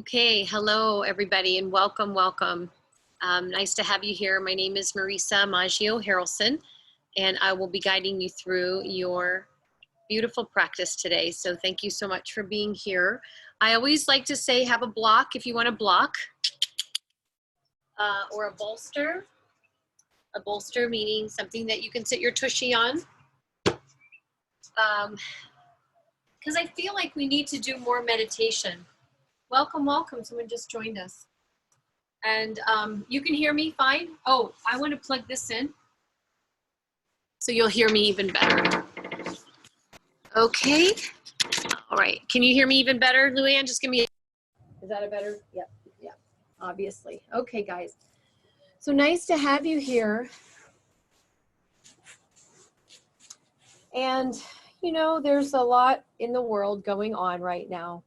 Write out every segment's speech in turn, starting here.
Okay, hello everybody and welcome, welcome. Nice to have you here. My name is Marisa Maggio Harrelson and I will be guiding you through your beautiful practice today. So thank you so much for being here. I always like to say have a block if you want a block or a bolster. A bolster meaning something that you can sit your tushy on. Because I feel like we need to do more meditation. Welcome, welcome. Someone just joined us. And you can hear me fine? Oh, I want to plug this in so you'll hear me even better. Okay. All right. Can you hear me even better, Luann? Just give me Is that a better? Yep. Yeah. Obviously. Okay, guys. So nice to have you here. And, you know, there's a lot in the world going on right now.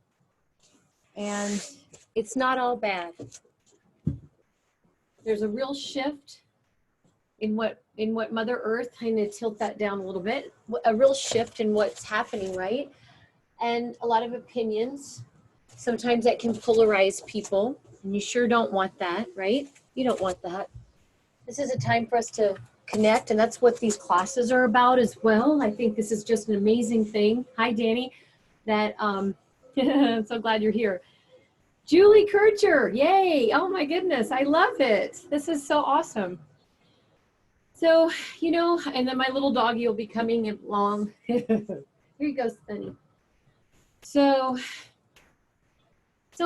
And it's not all bad. There's a real shift in what Mother Earth, kind of tilt that down a little bit, a real shift in what's happening, right? And a lot of opinions. Sometimes that can polarize people, and you sure don't want that, right? You don't want that. This is a time for us to connect, and that's what these classes are about as well. I think this is just an amazing thing. Hi, Danny. That I'm so glad you're here. Julie Kircher, yay! Oh my goodness, I love it. This is so awesome. So, you know, and then my little doggy will be coming along. Here you go, Sunny. So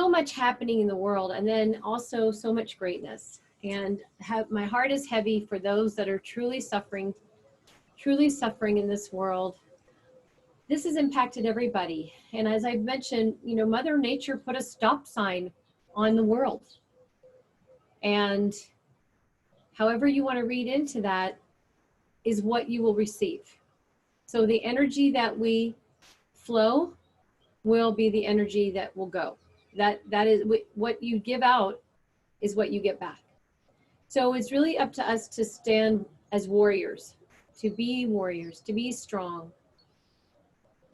much happening in the world, and then also so much greatness. And my heart is heavy for those that are truly suffering in this world. This has impacted everybody. And as I've mentioned, you know, Mother Nature put a stop sign on the world. And however you want to read into that is what you will receive. So the energy that we flow will be the energy that will go. That is what you give out is what you get back. So it's really up to us to stand as warriors, to be strong.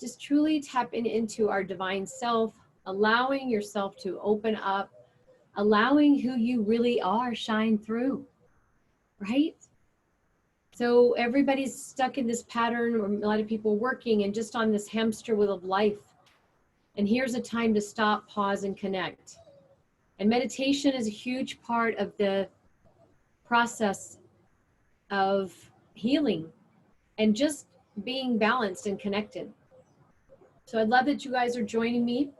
Just truly tap into our divine self, allowing yourself to open up, allowing who you really are shine through, right? So everybody's stuck in this pattern, or a lot of people working and just on this hamster wheel of life. And here's a time to stop, pause, and connect. And meditation is a huge part of the process of healing and just being balanced and connected. So I'd love that you guys are joining me.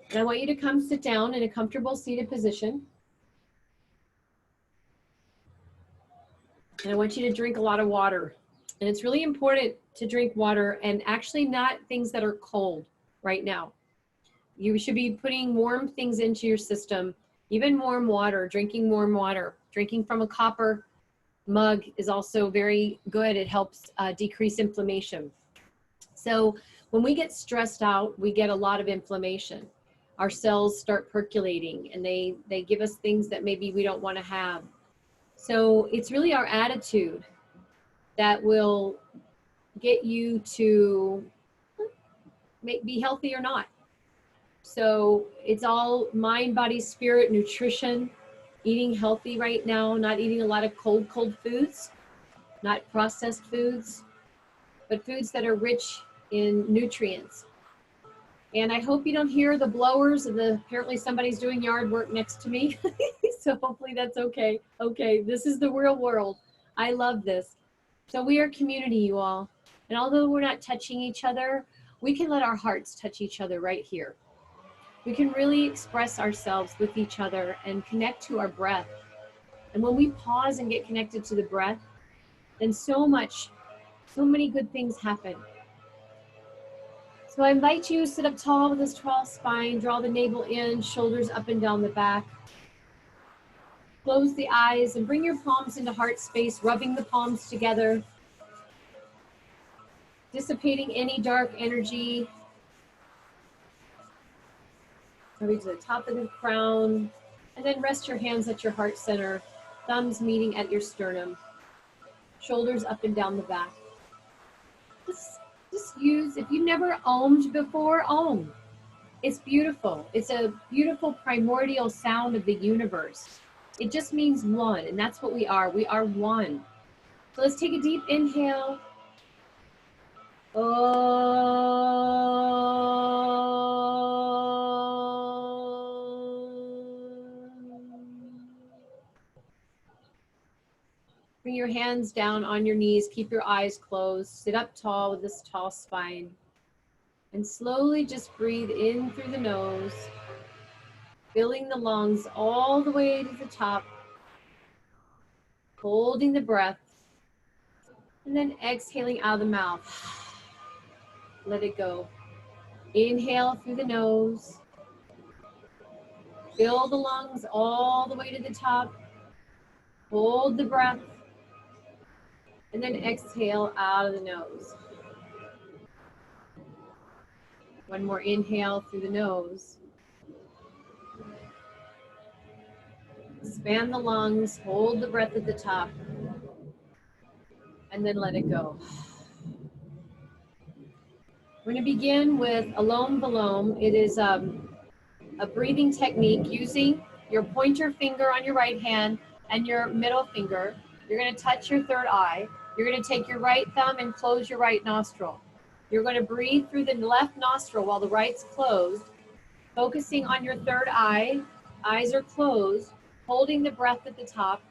And I want you to come sit down in a comfortable seated position. And I want you to drink a lot of water. And it's really important to drink water, and actually not things that are cold right now. You should be putting warm things into your system, even warm water, drinking warm water. Drinking from a copper mug is also very good. It helps decrease inflammation. So when we get stressed out, we get a lot of inflammation. Our cells start percolating, and they give us things that maybe we don't want to have. So it's really our attitude that will get you to be healthy or not. So it's all mind, body, spirit, nutrition, eating healthy right now, not eating a lot of cold foods, not processed foods, but foods that are rich in nutrients. And I hope you don't hear the blowers and apparently somebody's doing yard work next to me. So hopefully that's okay. Okay, this is the real world. I love this. So we are community, you all. And although we're not touching each other, we can let our hearts touch each other right here. We can really express ourselves with each other and connect to our breath. And when we pause and get connected to the breath, then so many good things happen. So I invite you to sit up tall with this tall spine, draw the navel in, shoulders up and down the back. Close the eyes and bring your palms into heart space, rubbing the palms together, dissipating any dark energy. Maybe to the top of the crown, and then rest your hands at your heart center, thumbs meeting at your sternum, shoulders up and down the back. Just use, if you've never ohmed before, ohm. It's beautiful. It's a beautiful primordial sound of the universe. It just means one, and that's what we are. We are one. So let's take a deep inhale. Bring your hands down on your knees. Keep your eyes closed. Sit up tall with this tall spine. And slowly just breathe in through the nose, filling the lungs all the way to the top, holding the breath, and then exhaling out of the mouth. Let it go. Inhale through the nose. Fill the lungs all the way to the top. Hold the breath. And then exhale out of the nose. One more inhale through the nose. Expand the lungs. Hold the breath at the top. And then let it go. We're going to begin with Alom Vilom. It is a breathing technique using your pointer finger on your right hand and your middle finger. You're going to touch your third eye. You're going to take your right thumb and close your right nostril. You're going to breathe through the left nostril while the right's closed, focusing on your third eye. Eyes are closed, holding the breath at the top,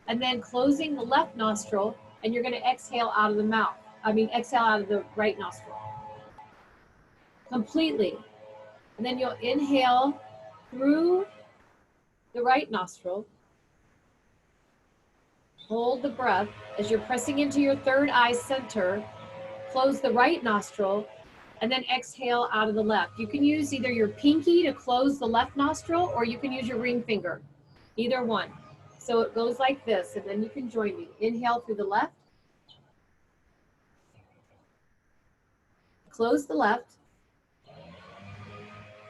and then closing the left nostril, and you're going to exhale out of the mouth. Exhale out of the right nostril. Completely. And then you'll inhale through the right nostril. Hold the breath as you're pressing into your third eye center. Close the right nostril and then exhale out of the left. You can use either your pinky to close the left nostril or you can use your ring finger, either one. So it goes like this, and then you can join me. Inhale through the left. Close the left.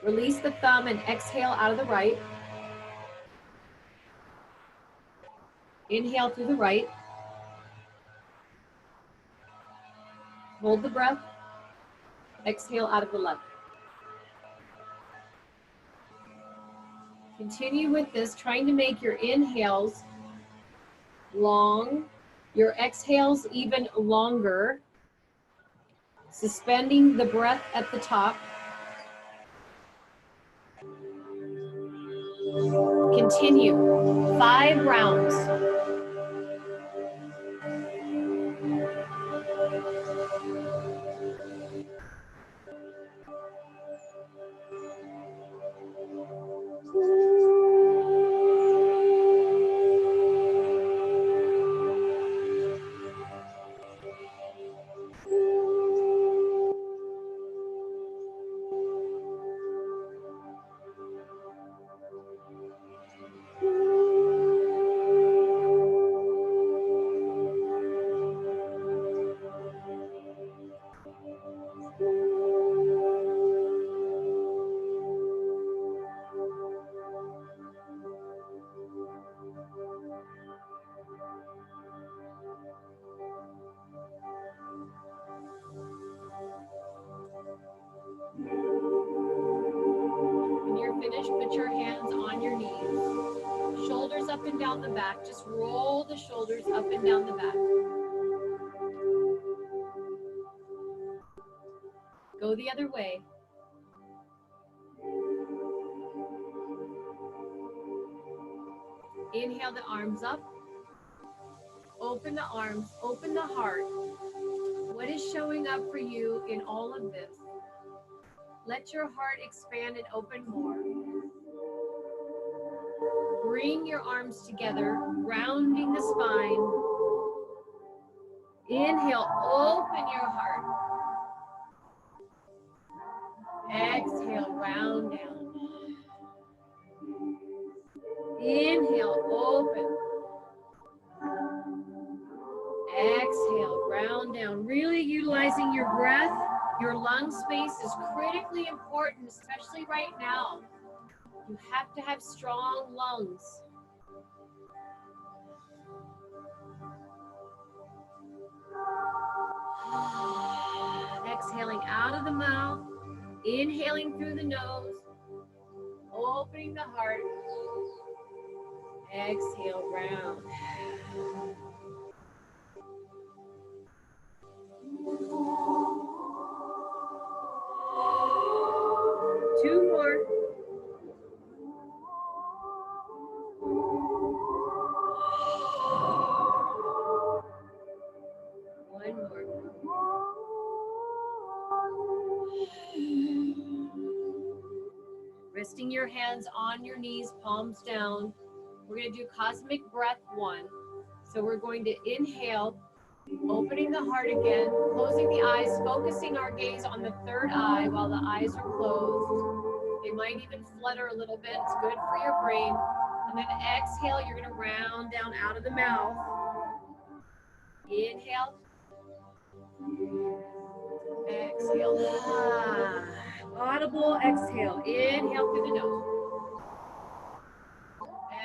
Release the thumb and exhale out of the right. Inhale through the right. Hold the breath. Exhale out of the left. Continue with this, trying to make your inhales long, your exhales even longer, suspending the breath at the top. Continue 5 rounds. When you're finished, put your hands on your knees. Shoulders up and down the back. Just roll the shoulders up and down the back. Go the other way. Inhale the arms up. Open the arms, open the heart. What is showing up for you in all of this? Let your heart expand and open more. Bring your arms together, rounding the spine. Inhale, open your heart. Exhale, round down. Inhale, open. Exhale, round down. Really utilizing your breath. Your lung space is critically important, especially right now. You have to have strong lungs. Exhaling out of the mouth. Inhaling through the nose, opening the heart. Exhale, round. Two more. One more. Resting your hands on your knees, palms down. We're going to do Cosmic Breath 1. So we're going to inhale, opening the heart again, closing the eyes, focusing our gaze on the third eye while the eyes are closed. They might even flutter a little bit. It's good for your brain. And then exhale, you're going to round down out of the mouth. Inhale. Exhale. Audible exhale. Inhale through the nose.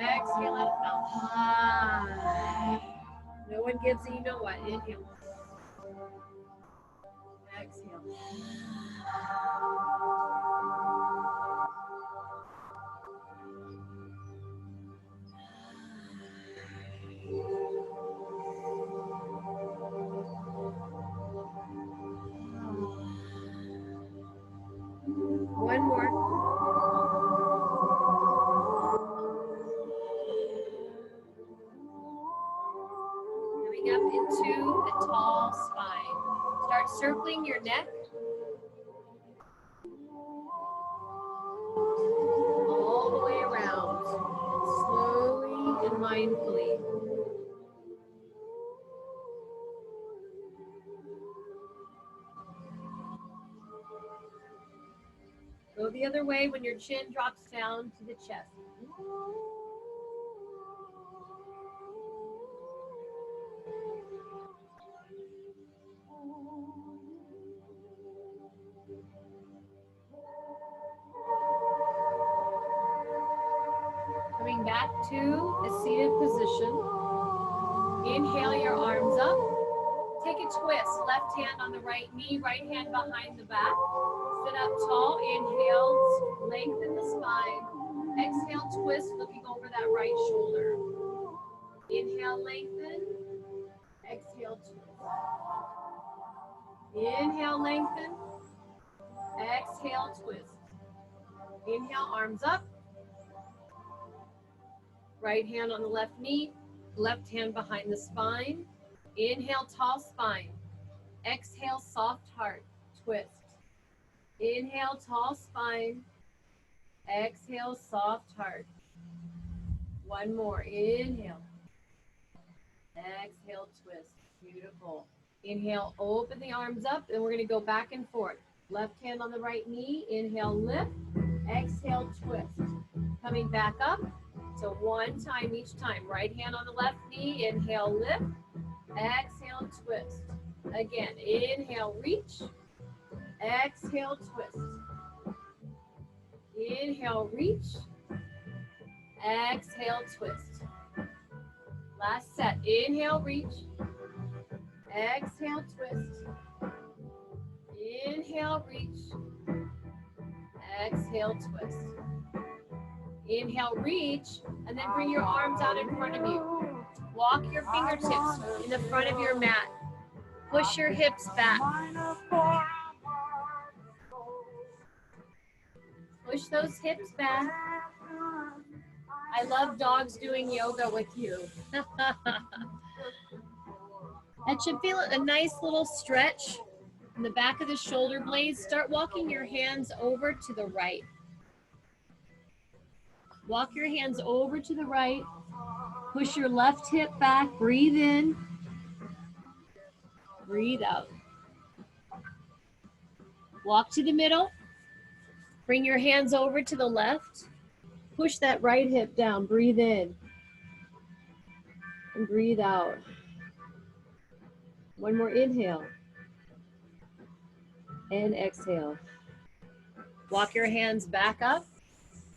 Exhale out of the mouth. No one gives it, you know what? Inhale. Exhale. One more. Coming up into a tall spine. Start circling your neck. All the way around. Slowly and mindfully. Go the other way when your chin drops down to the chest. Coming back to a seated position. Inhale your arms up. Take a twist. Left hand on the right knee, right hand behind the back. Sit up tall. Inhale, lengthen the spine. Exhale, twist, looking over that right shoulder. Inhale, lengthen. Exhale, twist. Inhale, lengthen. Exhale, twist. Inhale, arms up. Right hand on the left knee, left hand behind the spine. Inhale, tall spine. Exhale, soft heart, twist. Inhale, tall spine. Exhale, soft heart. One more. Inhale. Exhale, twist. Beautiful. Inhale, open the arms up, and we're going to go back and forth. Left hand on the right knee. Inhale, lift. Exhale, twist. Coming back up. So one time each time. Right hand on the left knee. Inhale, lift. Exhale, twist. Again, inhale, reach. Exhale, twist. Inhale, reach. Exhale, twist. Last set. Inhale, reach. Exhale, twist. Inhale, reach. Exhale, twist. Inhale, reach, and then bring your arms out in front of you. Walk your fingertips in the front of your mat. Push your hips back. Push those hips back. I love dogs doing yoga with you. That should feel a nice little stretch in the back of the shoulder blades. Start walking your hands over to the right. Walk your hands over to the right. Push your left hip back. Breathe in. Breathe out. Walk to the middle. Bring your hands over to the left. Push that right hip down. Breathe in. And breathe out. One more inhale. And exhale. Walk your hands back up.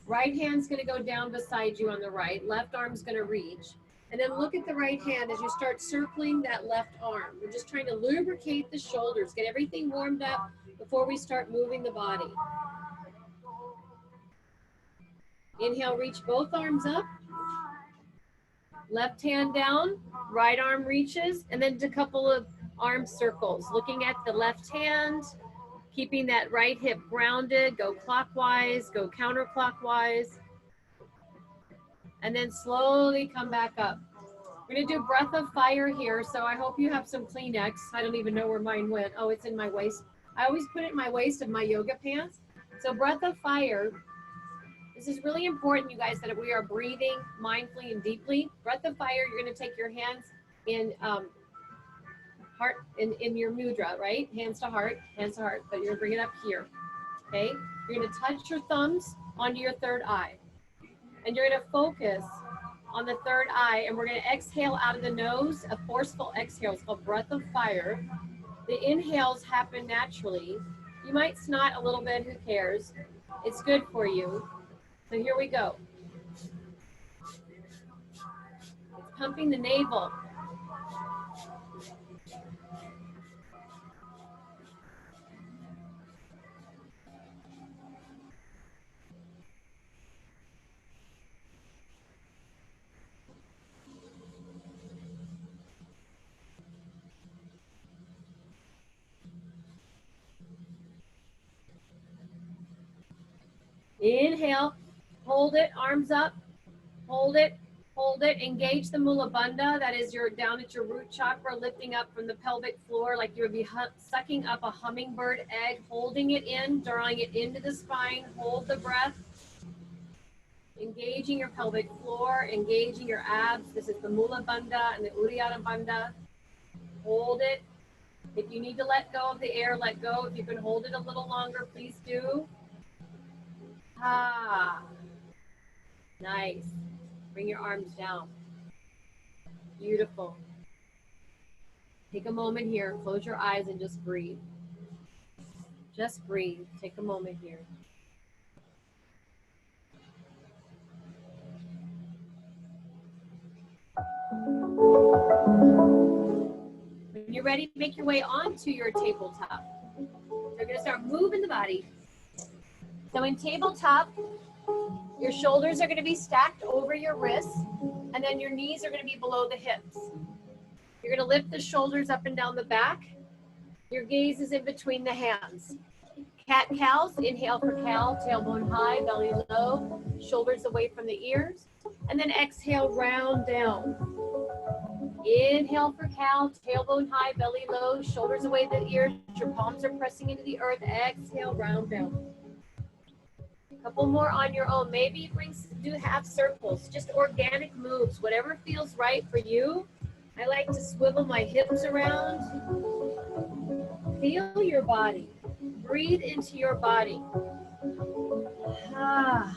Right hand's going to go down beside you on the right. Left arm's going to reach. And then look at the right hand as you start circling that left arm. We're just trying to lubricate the shoulders, get everything warmed up before we start moving the body. Inhale, reach both arms up. Left hand down, right arm reaches, and then a couple of arm circles. Looking at the left hand, keeping that right hip grounded, go clockwise, go counterclockwise, and then slowly come back up. We're gonna do breath of fire here, so I hope you have some Kleenex. I don't even know where mine went. Oh, it's in my waist. I always put it in my waist of my yoga pants. So breath of fire, this is really important, you guys, that we are breathing mindfully and deeply. Breath of fire, you're gonna take your hands in heart, in your mudra, right? Hands to heart, but you're gonna bring it up here, okay? You're gonna touch your thumbs onto your third eye. And you're gonna focus on the third eye, and we're gonna exhale out of the nose, a forceful exhale. It's called breath of fire. The inhales happen naturally. You might snot a little bit, who cares? It's good for you. So here we go. It's pumping the navel. Inhale, hold it, arms up, hold it, engage the Mula Bandha, that is your down at your root chakra, lifting up from the pelvic floor like you would be sucking up a hummingbird egg, holding it in, drawing it into the spine, hold the breath, engaging your pelvic floor, engaging your abs. This is the Mula Bandha and the Uddiyana Bandha. Hold it. If you need to let go of the air, let go. If you can hold it a little longer, please do. Ah, nice. Bring your arms down. Beautiful. Take a moment here. Close your eyes and just breathe. Just breathe. Take a moment here. When you're ready, make your way onto your tabletop. You're going to start moving the body. So in tabletop, your shoulders are going to be stacked over your wrists, and then your knees are going to be below the hips. You're going to lift the shoulders up and down the back. Your gaze is in between the hands. Cat cows, inhale for cow, tailbone high, belly low, shoulders away from the ears, and then exhale, round down. Inhale for cow, tailbone high, belly low, shoulders away the ears, your palms are pressing into the earth, exhale, round down. A couple more on your own. Maybe do half circles, just organic moves, whatever feels right for you. I like to swivel my hips around. Feel your body. Breathe into your body. Ah.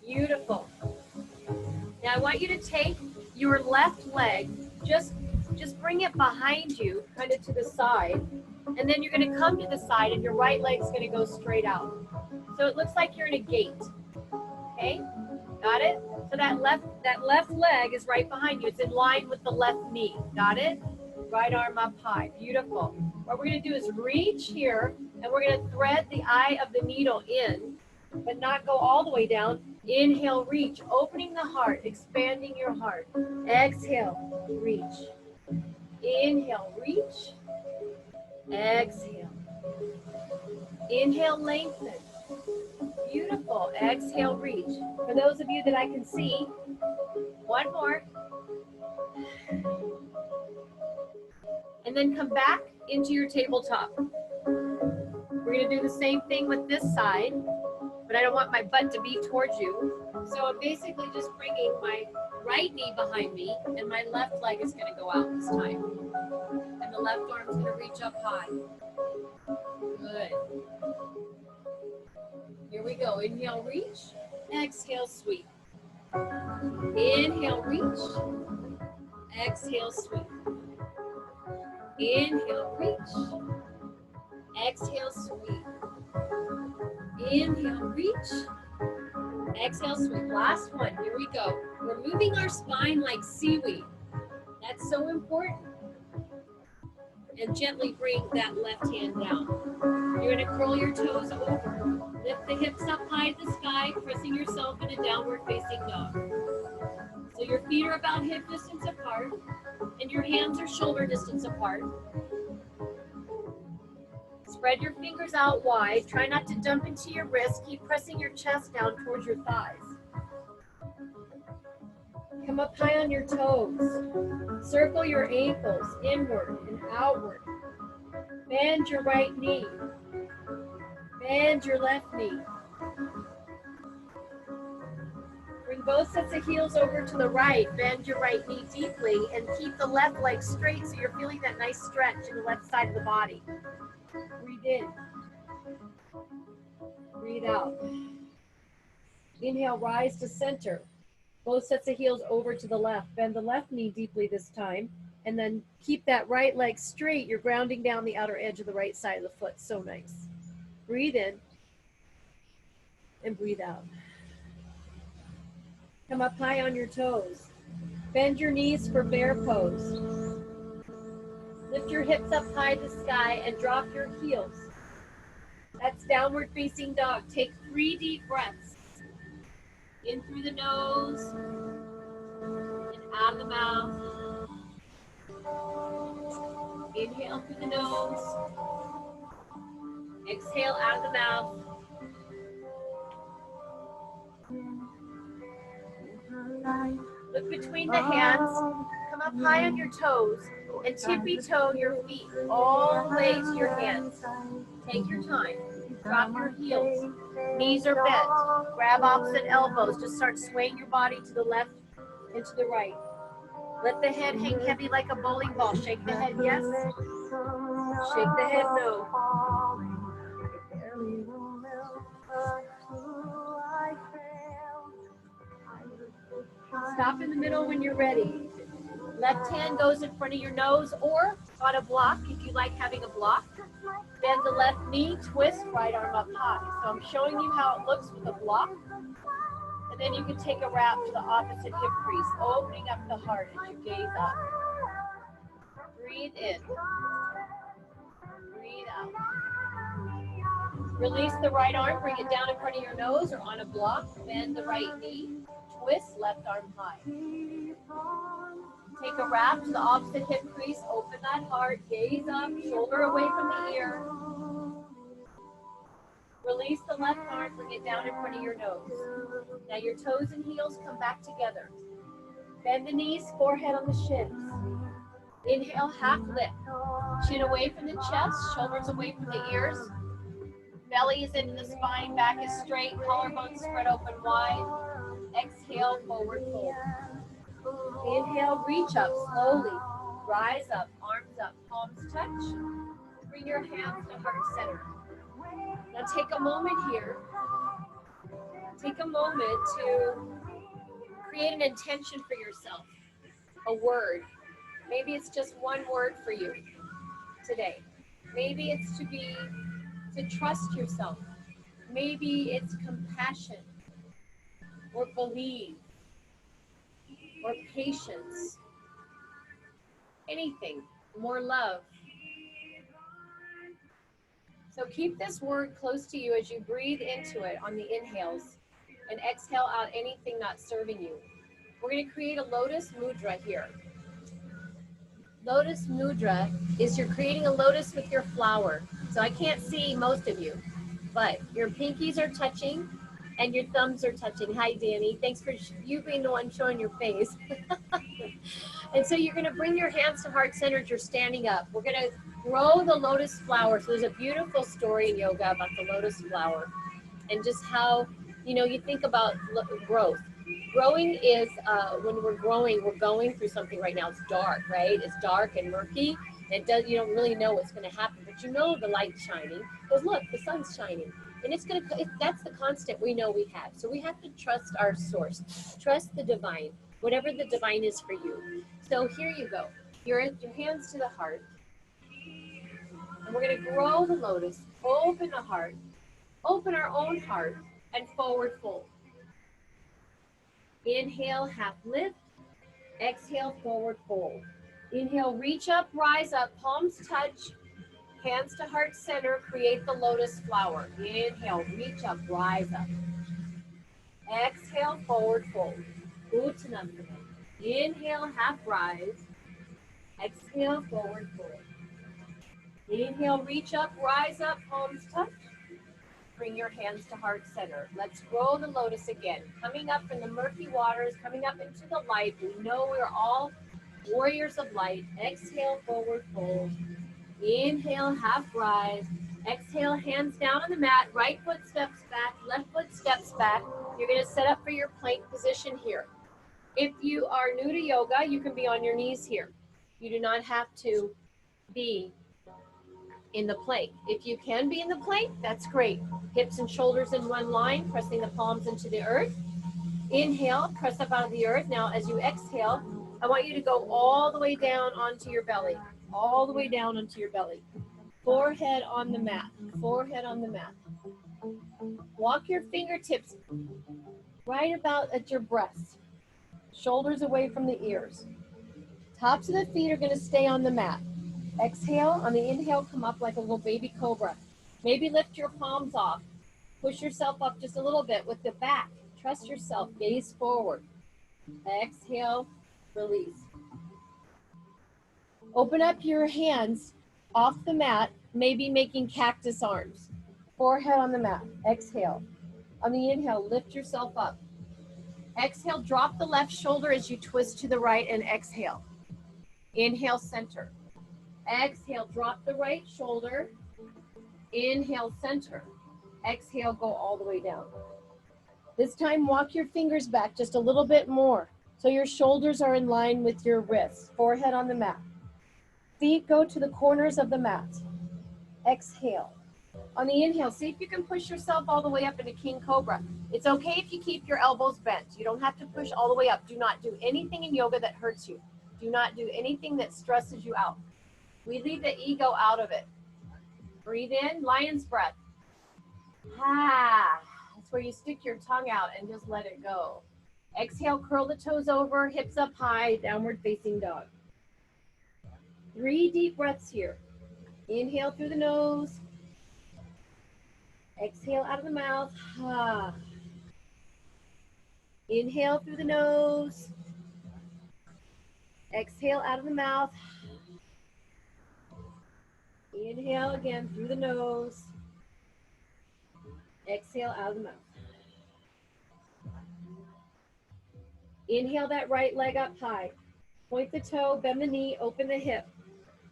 Beautiful. Now I want you to take your left leg, just bring it behind you, kind of to the side, and then you're going to come to the side and your right leg's going to go straight out. So it looks like you're in a gate. Okay? Got it? So that left leg is right behind you. It's in line with the left knee. Got it? Right arm up high. Beautiful. What we're going to do is reach here, and we're going to thread the eye of the needle in, but not go all the way down. Inhale, reach, opening the heart, expanding your heart. Exhale, reach. Inhale, reach. Exhale. Inhale, lengthen. Beautiful. Exhale, reach. For those of you that I can see, one more. And then come back into your tabletop. We're going to do the same thing with this side, but I don't want my butt to be towards you. So I'm basically just bringing my right knee behind me, and my left leg is going to go out this time. And the left arm is going to reach up high. Good. Here we go. Inhale, reach. Exhale, sweep. Inhale, reach. Exhale, sweep. Inhale, reach. Exhale, sweep. Inhale, reach. Exhale, sweep. Last one. Here we go. We're moving our spine like seaweed. That's so important. And gently bring that left hand down. You're going to curl your toes over. Lift the hips up high to the sky, pressing yourself in a downward facing dog. So your feet are about hip distance apart, and your hands are shoulder distance apart. Spread your fingers out wide. Try not to dump into your wrists. Keep pressing your chest down towards your thighs. Come up high on your toes. Circle your ankles inward and outward. Bend your right knee. Bend your left knee. Bring both sets of heels over to the right. Bend your right knee deeply and keep the left leg straight so you're feeling that nice stretch in the left side of the body. Breathe in. Breathe out. Inhale, rise to center. Both sets of heels over to the left. Bend the left knee deeply this time. And then keep that right leg straight. You're grounding down the outer edge of the right side of the foot. So nice. Breathe in. And breathe out. Come up high on your toes. Bend your knees for bear pose. Lift your hips up high to the sky and drop your heels. That's downward facing dog. Take 3 deep breaths. In through the nose and out of the mouth. Inhale through the nose. Exhale out of the mouth. Look between the hands. Come up high on your toes and tippy toe your feet all the way to your hands. Take your time. Drop your heels. Knees are bent. Grab opposite elbows. Just start swaying your body to the left and to the right. Let the head hang heavy like a bowling ball. Shake the head, yes. Shake the head, no. Stop in the middle when you're ready. Left hand goes in front of your nose or on a block if you like having a block. Bend the left knee, twist, right arm up high. So I'm showing you how it looks with a block. And then you can take a wrap to the opposite hip crease, opening up the heart as you gaze up. Breathe in. Breathe out. Release the right arm, bring it down in front of your nose or on a block. Bend the right knee, twist, left arm high. Take a wrap to the opposite hip crease, open that heart, gaze up, shoulder away from the ear. Release the left arm, bring it down in front of your nose. Now your toes and heels come back together. Bend the knees, forehead on the shins. Inhale, half lift. Chin away from the chest, shoulders away from the ears. Belly is into the spine, back is straight, collarbones spread open wide. Exhale, forward fold. Inhale, reach up slowly. Rise up, arms up, palms touch. Bring your hands to heart center. Now take a moment here. Take a moment to create an intention for yourself. A word. Maybe it's just one word for you today. Maybe it's to trust yourself. Maybe it's compassion or believe or patience. Anything. More love. So keep this word close to you as you breathe into it on the inhales and exhale out anything not serving you. We're going to create a lotus mudra here. Lotus mudra is you're creating a lotus with your flower. So I can't see most of you, but your pinkies are touching and your thumbs are touching. Hi, Danny. Thanks for you being the one showing your face. And so you're going to bring your hands to heart centered. You're standing up. We're going to grow the lotus flower. So there's a beautiful story in yoga about the lotus flower and just how, you think about growth. Growing is when we're growing, we're going through something right now. It's dark, right? It's dark and murky. You don't really know what's going to happen, but the light's shining because look, the sun's shining. And that's the constant we know we have. So we have to trust our source, trust the divine, whatever the divine is for you. So here you go. Your hands to the heart. And we're going to grow the lotus, open the heart. Open our own heart and forward fold. Inhale, half lift. Exhale, forward fold. Inhale, reach up, rise up, palms touch, hands to heart center, create the lotus flower. Inhale, reach up, rise up. Exhale, forward fold. Uttanasana. Inhale, half rise. Exhale, forward fold. Inhale, reach up, rise up, palms touch. Bring your hands to heart center. Let's grow the lotus again. Coming up in the murky waters, coming up into the light. We know we're all warriors of light. Exhale, forward fold. Inhale, half rise. Exhale, hands down on the mat. Right foot steps back, left foot steps back. You're going to set up for your plank position here. If you are new to yoga, you can be on your knees here. You do not have to be in the plank. If you can be in the plank, that's great. Hips and shoulders in one line, pressing the palms into the earth. Inhale, press up out of the earth. Now, as you exhale, I want you to go all the way down onto your belly, all the way down onto your belly. Forehead on the mat, forehead on the mat. Walk your fingertips right about at your breast, shoulders away from the ears. Tops of the feet are going to stay on the mat. Exhale, on the inhale, come up like a little baby cobra. Maybe lift your palms off. Push yourself up just a little bit with the back. Trust yourself, gaze forward. Exhale, release. Open up your hands off the mat, maybe making cactus arms. Forehead on the mat, exhale. On the inhale, lift yourself up. Exhale, drop the left shoulder as you twist to the right and exhale. Inhale, center. Exhale, drop the right shoulder. Inhale, center. Exhale, go all the way down. This time, walk your fingers back just a little bit more so your shoulders are in line with your wrists. Forehead on the mat. Feet go to the corners of the mat. Exhale. On the inhale, see if you can push yourself all the way up into King Cobra. It's okay if you keep your elbows bent. You don't have to push all the way up. Do not do anything in yoga that hurts you. Do not do anything that stresses you out. We leave the ego out of it. Breathe in, lion's breath. Ah, that's where you stick your tongue out and just let it go. Exhale, curl the toes over, hips up high, downward facing dog. 3 deep breaths here. Inhale through the nose. Exhale out of the mouth. Ah. Inhale through the nose. Exhale out of the mouth. Inhale again through the nose. Exhale out of the mouth. Inhale that right leg up high. Point the toe, bend the knee, open the hip.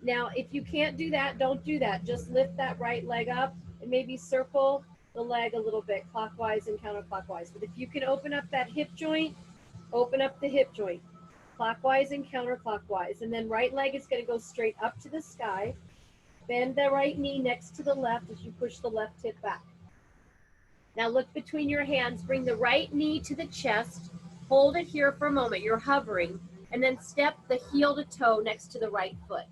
Now, if you can't do that, don't do that. Just lift that right leg up and maybe circle the leg a little bit, clockwise and counterclockwise. But if you can open up that hip joint, open up the hip joint, clockwise and counterclockwise. And then right leg is going to go straight up to the sky. Bend the right knee next to the left as you push the left hip back. Now look between your hands, bring the right knee to the chest, hold it here for a moment, you're hovering, and then step the heel to toe next to the right foot.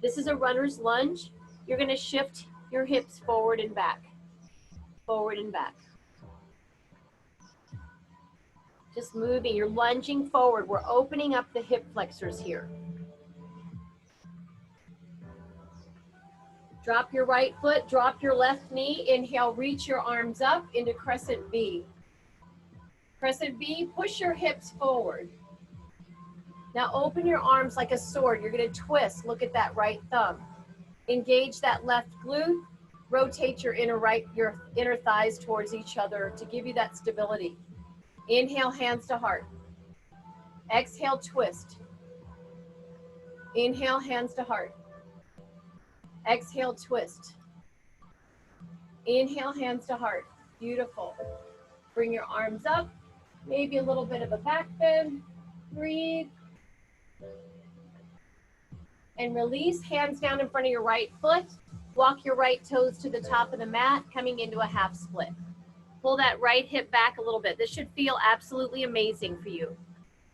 This is a runner's lunge. You're going to shift your hips forward and back, forward and back. Just moving, you're lunging forward. We're opening up the hip flexors here. Drop your right foot, drop your left knee. Inhale, reach your arms up into crescent V. Crescent V, push your hips forward. Now open your arms like a sword. You're going to twist. Look at that right thumb. Engage that left glute. Rotate your inner thighs towards each other to give you that stability. Inhale, hands to heart. Exhale, twist. Inhale, hands to heart. Exhale, twist. Inhale, hands to heart. Beautiful. Bring your arms up. Maybe a little bit of a back bend. Breathe. And release. Hands down in front of your right foot. Walk your right toes to the top of the mat, coming into a half split. Pull that right hip back a little bit. This should feel absolutely amazing for you.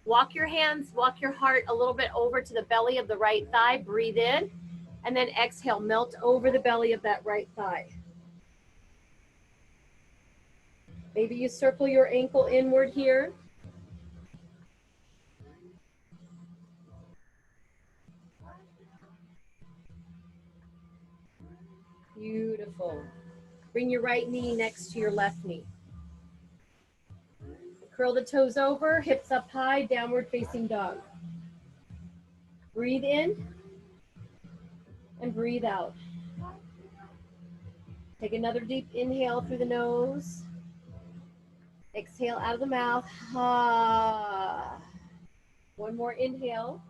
Walk your hands, walk your heart a little bit over to the belly of the right thigh. Breathe in. And then exhale, melt over the belly of that right thigh. Maybe you circle your ankle inward here. Beautiful. Bring your right knee next to your left knee. Curl the toes over, hips up high, downward facing dog. Breathe in and breathe out. Take another deep inhale through the nose. Exhale out of the mouth. One more inhale.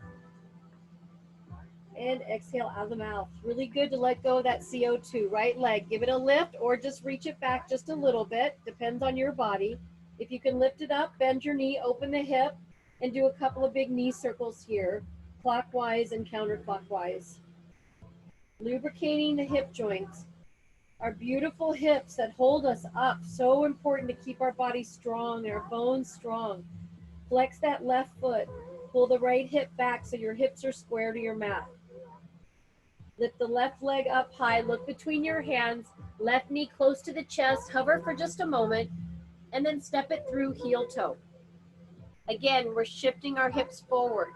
And exhale out of the mouth. Really good to let go of that CO2. Right leg, give it a lift or just reach it back just a little bit. Depends on your body. If you can lift it up, bend your knee, open the hip, and do a couple of big knee circles here, clockwise and counterclockwise. Lubricating the hip joints. Our beautiful hips that hold us up. So important to keep our body strong and our bones strong. Flex that left foot. Pull the right hip back so your hips are square to your mat. Lift the left leg up high. Look between your hands. Left knee close to the chest. Hover for just a moment. And then step it through heel toe. Again, we're shifting our hips forward.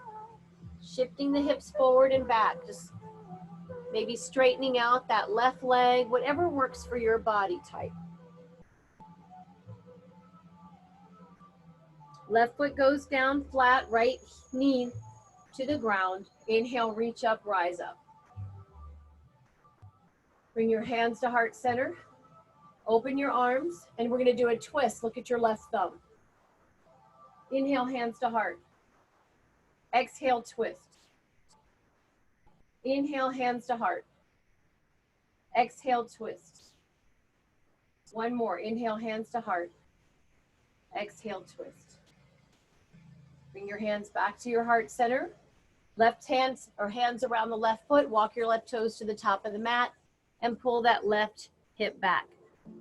Shifting the hips forward and back. Just maybe straightening out that left leg, whatever works for your body type. Left foot goes down flat, right knee to the ground. Inhale, reach up, rise up. Bring your hands to heart center. Open your arms, and we're gonna do a twist. Look at your left thumb. Inhale, hands to heart. Exhale, twist. Inhale, hands to heart. Exhale, twist. One more. Inhale, hands to heart. Exhale, twist. Bring your hands back to your heart center. Left hands or hands around the left foot. Walk your left toes to the top of the mat and pull that left hip back.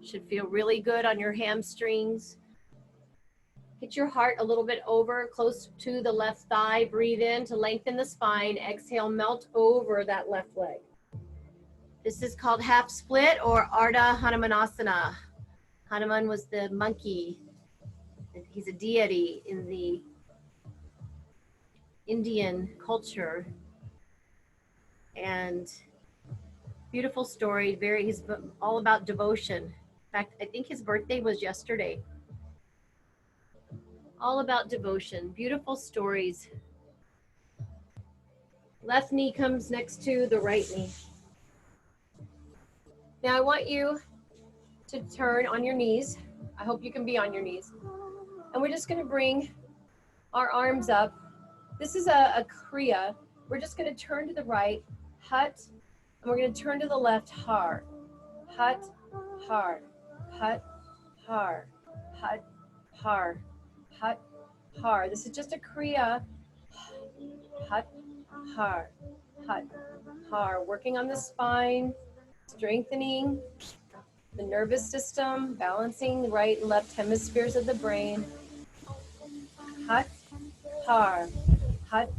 Should feel really good on your hamstrings. Get your heart a little bit over, close to the left thigh. Breathe in to lengthen the spine. Exhale, melt over that left leg. This is called half split or Ardha Hanumanasana. Hanuman was the monkey. He's a deity in the Indian culture. And beautiful story. He's all about devotion. In fact, I think his birthday was yesterday. All about devotion. Beautiful stories. Left knee comes next to the right knee. Now I want you to turn on your knees. I hope you can be on your knees. And we're just gonna bring our arms up. This is a Kriya. We're just gonna turn to the right, hut, and we're gonna turn to the left, har. Hut, har, hut, har, hut, har, hut, har. This is just a Kriya. Hut, har, hut, har. Working on the spine, strengthening the nervous system, balancing the right and left hemispheres of the brain. Hut, har, hut,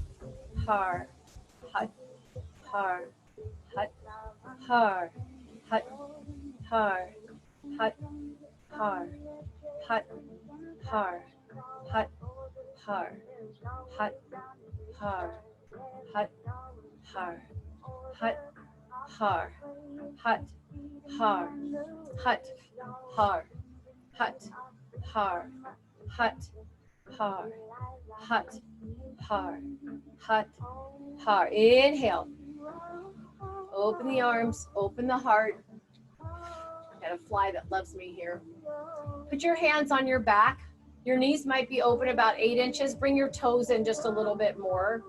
har, hut, har, hut, har, hut, har, hut, har, hut, har, hut, har, hut, har, hut, har, hut, har, hut, har, hut, har, hut, har, hut, har, hut, har, hut, har. Inhale. Open the arms, open the heart. I got a fly that loves me here. Put your hands on your back. Your knees might be open about 8 inches. Bring your toes in just a little bit more.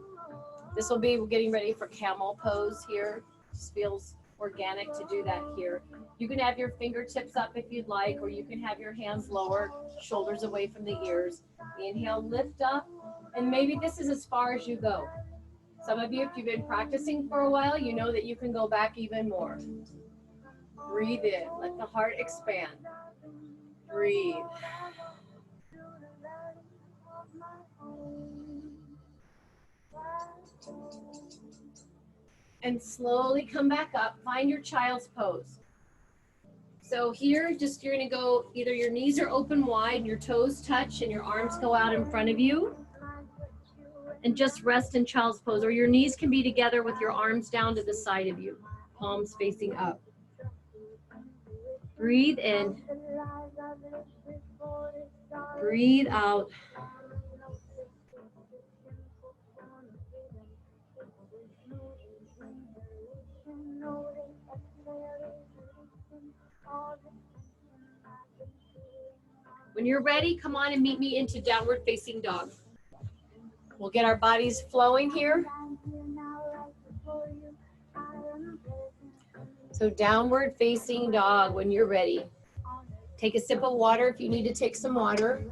This will be getting ready for camel pose here. Just feels organic to do that here. You can have your fingertips up if you'd like, or you can have your hands lower, shoulders away from the ears. Inhale, lift up, and maybe this is as far as you go. Some of you, if you've been practicing for a while, you know that you can go back even more. Breathe in, let the heart expand. Breathe. And slowly come back up. Find your child's pose. So here, just you're gonna go, either your knees are open wide, your toes touch, and your arms go out in front of you. And just rest in child's pose, or your knees can be together with your arms down to the side of you, palms facing up. Breathe in. Breathe out. When you're ready, come on and meet me into downward facing dog. We'll get our bodies flowing here. So downward facing dog when you're ready. Take a sip of water if you need to take some water.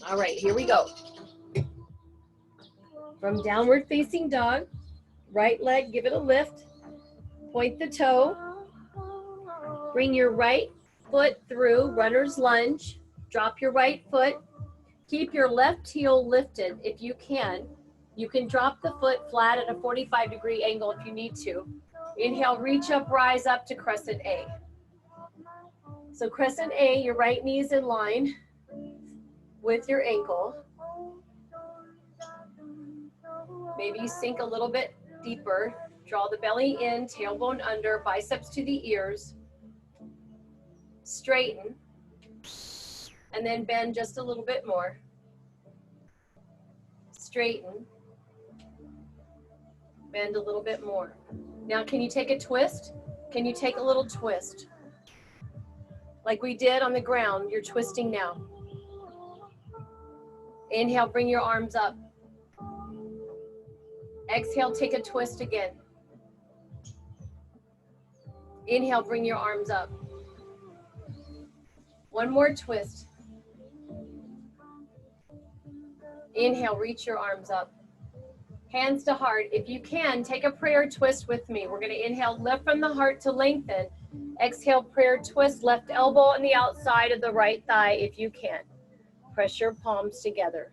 All right, here we go. From downward facing dog, right leg, give it a lift. Point the toe. Bring your right foot through, runner's lunge. Drop your right foot. Keep your left heel lifted if you can. You can drop the foot flat at a 45-degree angle if you need to. Inhale, reach up, rise up to crescent A. So crescent A, your right knee is in line with your ankle. Maybe you sink a little bit deeper. Draw the belly in, tailbone under, biceps to the ears. Straighten. And then bend just a little bit more. Straighten. Bend a little bit more. Now, can you take a twist? Can you take a little twist? Like we did on the ground, you're twisting now. Inhale, bring your arms up. Exhale, take a twist again. Inhale, bring your arms up. One more twist. Inhale, reach your arms up. Hands to heart. If you can, take a prayer twist with me. We're going to inhale, lift from the heart to lengthen. Exhale, prayer twist, left elbow on the outside of the right thigh if you can. Press your palms together.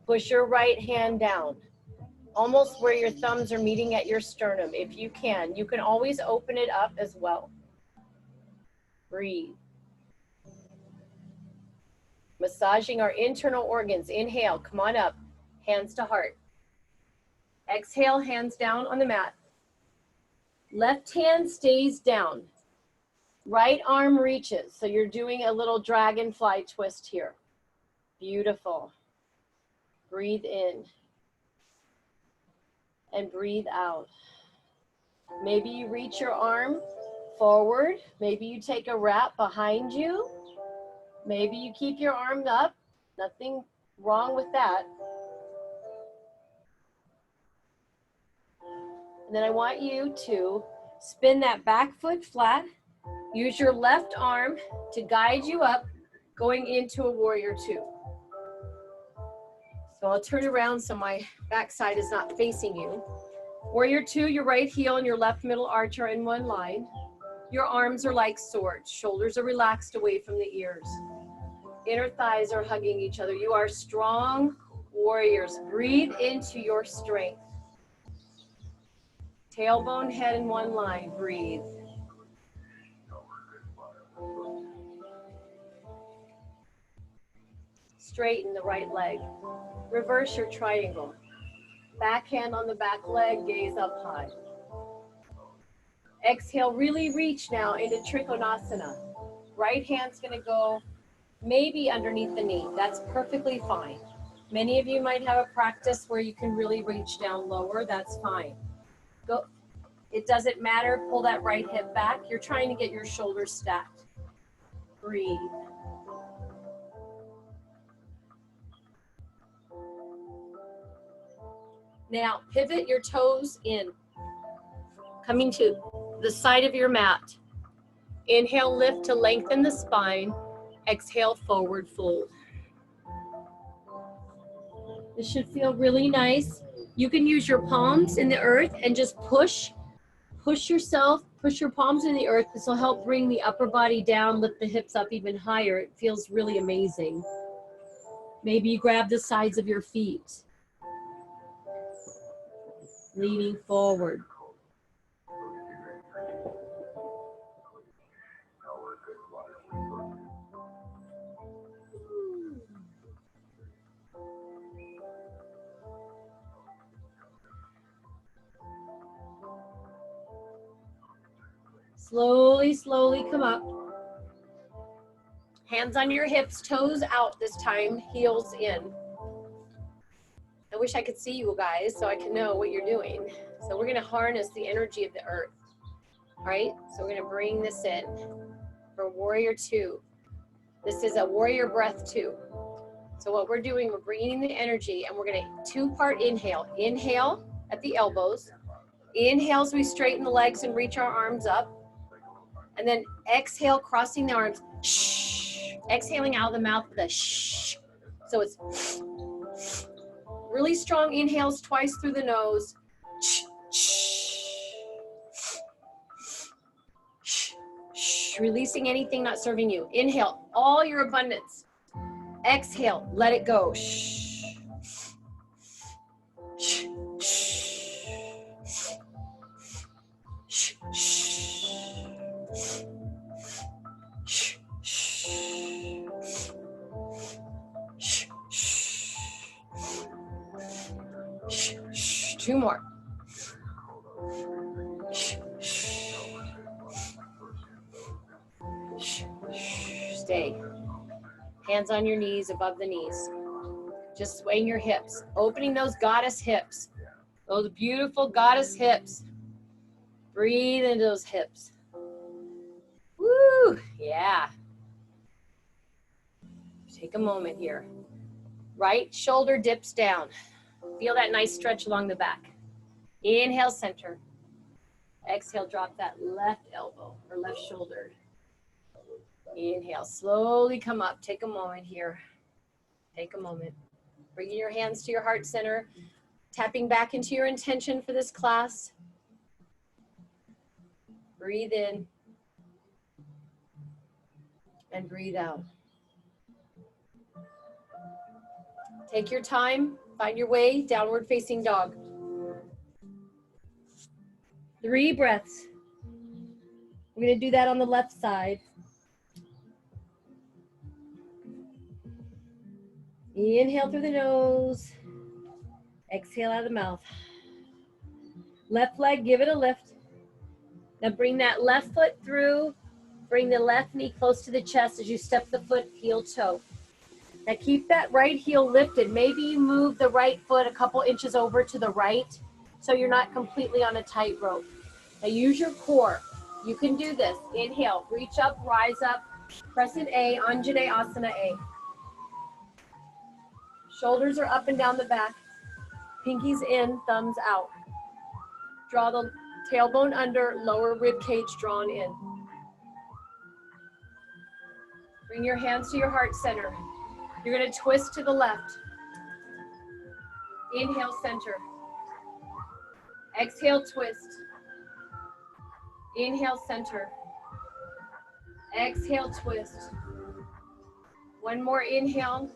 Push your right hand down, almost where your thumbs are meeting at your sternum if you can. You can always open it up as well. Breathe. Massaging our internal organs. Inhale, come on up, hands to heart. Exhale, hands down on the mat. Left hand stays down. Right arm reaches. So you're doing a little dragonfly twist here. Beautiful. Breathe in. And breathe out. Maybe you reach your arm forward. Maybe you take a wrap behind you. Maybe you keep your arm up. Nothing wrong with that. And then I want you to spin that back foot flat. Use your left arm to guide you up, going into a warrior two. So I'll turn around so my backside is not facing you. Warrior two, your right heel and your left middle arch are in one line. Your arms are like swords. Shoulders are relaxed away from the ears. Inner thighs are hugging each other. You are strong warriors. Breathe into your strength. Tailbone, head in one line. Breathe. Straighten the right leg. Reverse your triangle. Back hand on the back leg, gaze up high. Exhale, really reach now into Trikonasana. Right hand's gonna go maybe underneath the knee. That's perfectly fine. Many of you might have a practice where you can really reach down lower. That's fine. Go. It doesn't matter. Pull that right hip back. You're trying to get your shoulders stacked. Breathe. Now pivot your toes in, coming to the side of your mat. Inhale, lift to lengthen the spine. Exhale, forward fold. This should feel really nice. You can use your palms in the earth and just push yourself, push your palms in the earth. This will help bring the upper body down, lift the hips up even higher. It feels really amazing. Maybe you grab the sides of your feet. Leaning forward. Slowly, slowly come up. Hands on your hips, toes out this time, heels in. I wish I could see you guys so I can know what you're doing. So we're gonna harness the energy of the earth. All right, so we're gonna bring this in for warrior two. This is a warrior breath two. So what we're doing, we're bringing the energy and we're gonna two-part inhale. Inhale at the elbows. Inhale as we straighten the legs and reach our arms up. And then exhale, crossing the arms. Shh. Exhaling out of the mouth with a shh. So it's really strong inhales twice through the nose. Shh. Shh. Shh. Releasing anything not serving you. Inhale, all your abundance. Exhale, let it go. Shh. Shh. Shh. Shh. Shh. Two more. Stay. Hands on your knees, above the knees. Just swaying your hips, opening those goddess hips, those beautiful goddess hips. Breathe into those hips. Woo, yeah. Take a moment here. Right shoulder dips down. Feel that nice stretch along the back. Inhale, center. Exhale, drop that left elbow or left shoulder. Inhale, slowly come up. Take a moment here. Take a moment. Bringing your hands to your heart center. Tapping back into your intention for this class. Breathe in. And breathe out. Take your time. Find your way. Downward facing dog. 3 breaths. We're going to do that on the left side. Inhale through the nose. Exhale out of the mouth. Left leg, give it a lift. Now bring that left foot through. Bring the left knee close to the chest as you step the foot heel toe. Now keep that right heel lifted. Maybe you move the right foot a couple inches over to the right so you're not completely on a tightrope. Now use your core. You can do this. Inhale, reach up, rise up, crescent A, Anjaneyasana A. Shoulders are up and down the back. Pinkies in, thumbs out. Draw the tailbone under, lower rib cage drawn in. Bring your hands to your heart center. You're going to twist to the left. Inhale, center. Exhale, twist. Inhale, center. Exhale, twist. One more inhale.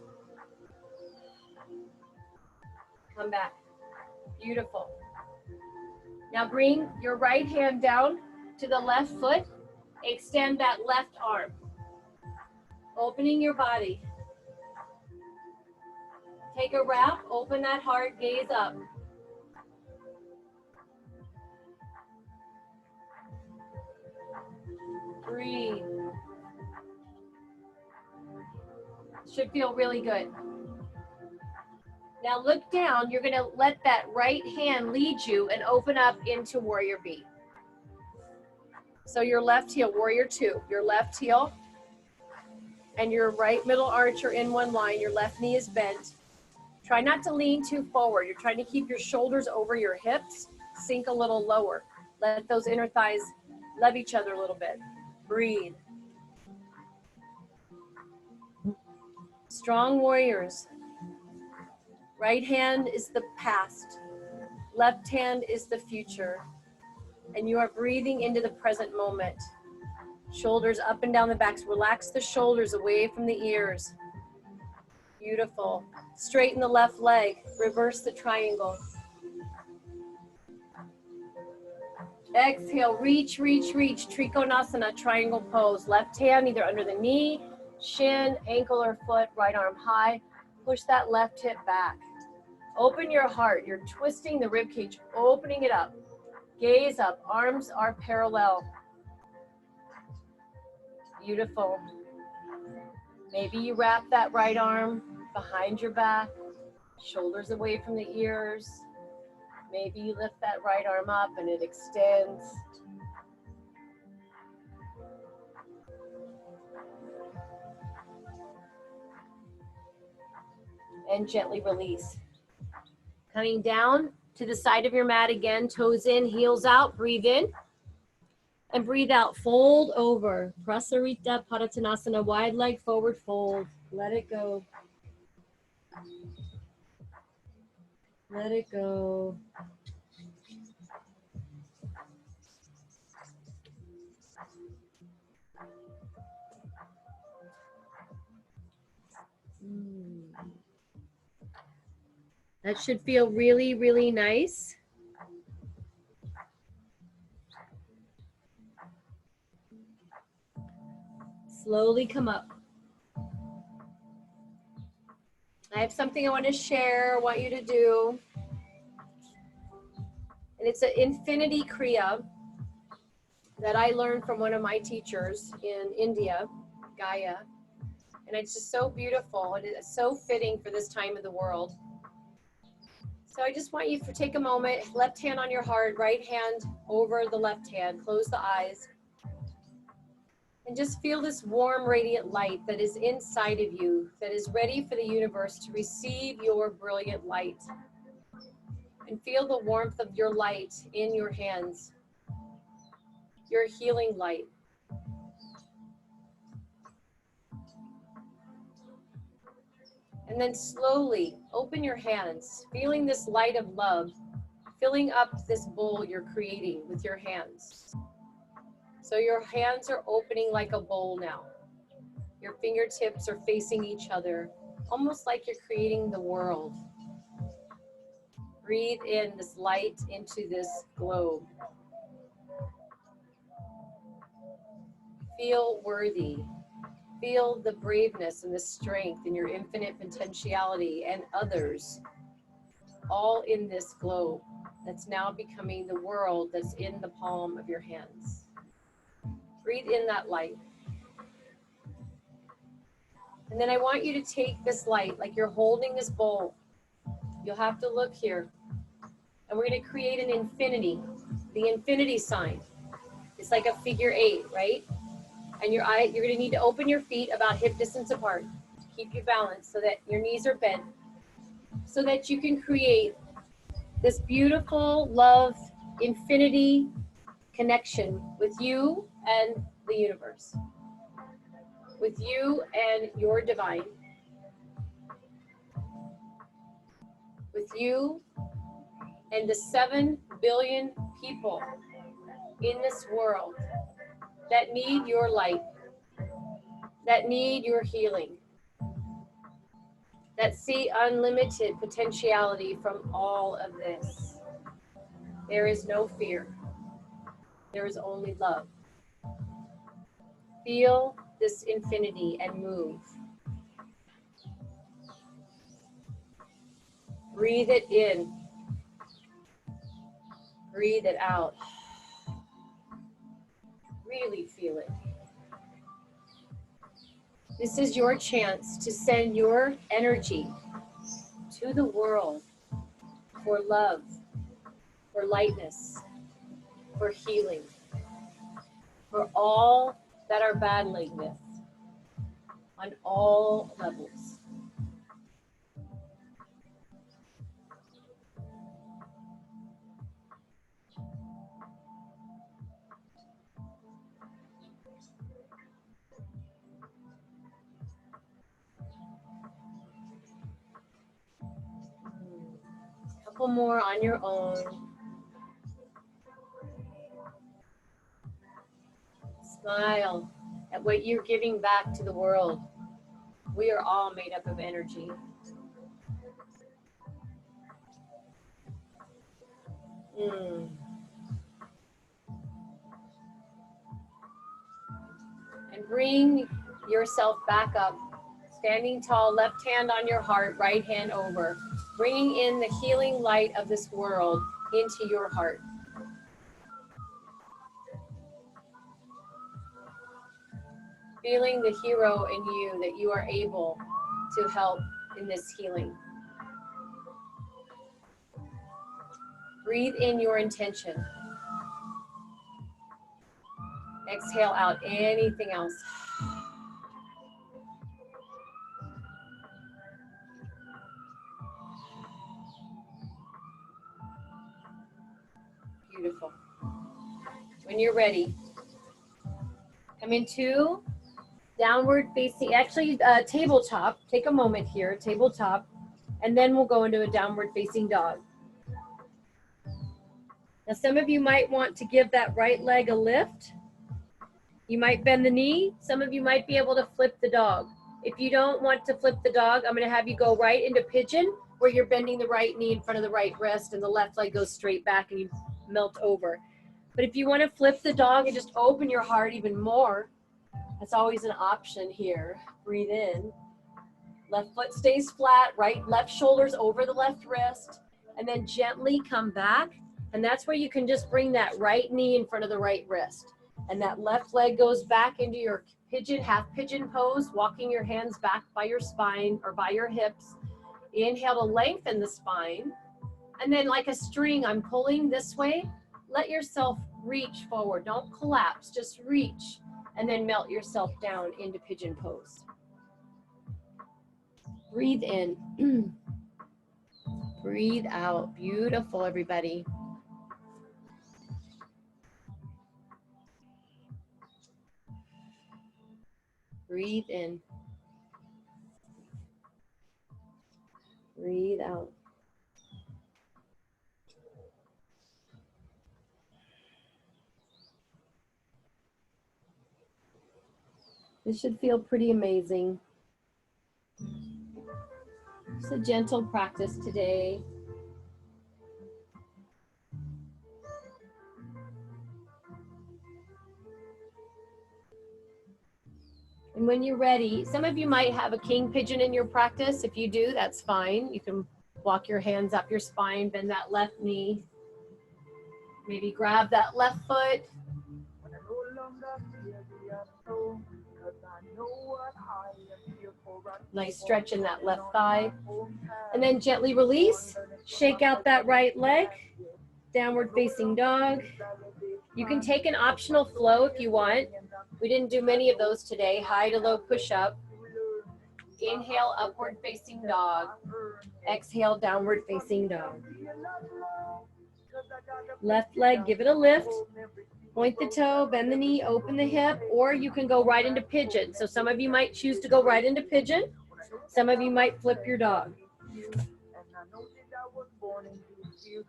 Come back. Beautiful. Now bring your right hand down to the left foot. Extend that left arm. Opening your body. Take a wrap, open that heart, gaze up. Breathe. Should feel really good. Now look down, you're gonna let that right hand lead you and open up into warrior B. So your left heel, warrior 2, your left heel and your right middle arch are in one line, your left knee is bent. Try not to lean too forward. You're trying to keep your shoulders over your hips, sink a little lower. Let those inner thighs love each other a little bit. Breathe. Strong warriors. Right hand is the past. Left hand is the future. And you are breathing into the present moment. Shoulders up and down the backs. Relax the shoulders away from the ears. Beautiful. Straighten the left leg. Reverse the triangle. Exhale, reach, reach, reach. Trikonasana, triangle pose. Left hand either under the knee, shin, ankle, or foot. Right arm high. Push that left hip back. Open your heart. You're twisting the rib cage, opening it up. Gaze up. Arms are parallel. Beautiful. Maybe you wrap that right arm behind your back, shoulders away from the ears. Maybe you lift that right arm up and it extends. And gently release. Coming down to the side of your mat again, toes in, heels out, breathe in. And breathe out, fold over. Prasarita Padottanasana, wide leg forward fold. Let it go. Let it go. That should feel really, really nice. Slowly come up. I have something I want to share, I want you to do. And it's an infinity Kriya that I learned from one of my teachers in India, Gaia. And it's just so beautiful and it's so fitting for this time of the world. So I just want you to take a moment, left hand on your heart, right hand over the left hand, close the eyes. And just feel this warm, radiant light that is inside of you, that is ready for the universe to receive your brilliant light. And feel the warmth of your light in your hands, your healing light. And then slowly open your hands, feeling this light of love, filling up this bowl you're creating with your hands. So your hands are opening like a bowl now. Your fingertips are facing each other, almost like you're creating the world. Breathe in this light into this globe. Feel worthy. Feel the braveness and the strength and your infinite potentiality and others, all in this globe that's now becoming the world that's in the palm of your hands. Breathe in that light. And then I want you to take this light like you're holding this bowl. You'll have to look here. And we're going to create an infinity, the infinity sign. It's like a figure 8, right? And you're going to need to open your feet about hip distance apart to keep you balanced so that your knees are bent, so that you can create this beautiful love infinity connection with you and the universe, with you and your divine, with you and the 7 billion people in this world that need your light, that need your healing, that see unlimited potentiality from all of this. There is no fear. There is only love. Feel this infinity and move. Breathe it in. Breathe it out. Really feel it. This is your chance to send your energy to the world for love, for lightness, for healing, for all that are battling with on all levels. Couple more on your own. Smile at what you're giving back to the world. We are all made up of energy. bring yourself back up. Standing tall, left hand on your heart, right hand over. Bringing in the healing light of this world into your heart. Feeling the hero in you that you are able to help in this healing. Breathe in your intention. Exhale out anything else. Beautiful. When you're ready, come into downward facing, actually tabletop. Take a moment here, tabletop, and then we'll go into a downward facing dog. Now some of you might want to give that right leg a lift. You might bend the knee. Some of you might be able to flip the dog. If you don't want to flip the dog, I'm going to have you go right into pigeon, where you're bending the right knee in front of the right wrist and the left leg goes straight back and you melt over. But if you want to flip the dog and just open your heart even more, that's always an option here. Breathe in. Left foot stays flat, left shoulder's over the left wrist, and then gently come back. And that's where you can just bring that right knee in front of the right wrist. And that left leg goes back into your pigeon, half pigeon pose, walking your hands back by your spine or by your hips. Inhale to lengthen the spine. And then like a string, I'm pulling this way. Let yourself reach forward. Don't collapse, just reach. And then melt yourself down into pigeon pose. Breathe in. Breathe out. Beautiful, everybody. Breathe in. Breathe out. This should feel pretty amazing. It's a gentle practice today. And when you're ready, some of you might have a king pigeon in your practice. If you do, that's fine. You can walk your hands up your spine, bend that left knee. Maybe grab that left foot. Nice stretch in that left thigh. And then gently release. Shake out that right leg. Downward facing dog. You can take an optional flow if you want. We didn't do many of those today. High to low push up. Inhale, upward facing dog. Exhale, downward facing dog. Left leg, give it a lift. Point the toe, bend the knee, open the hip, or you can go right into pigeon. So some of you might choose to go right into pigeon. Some of you might flip your dog.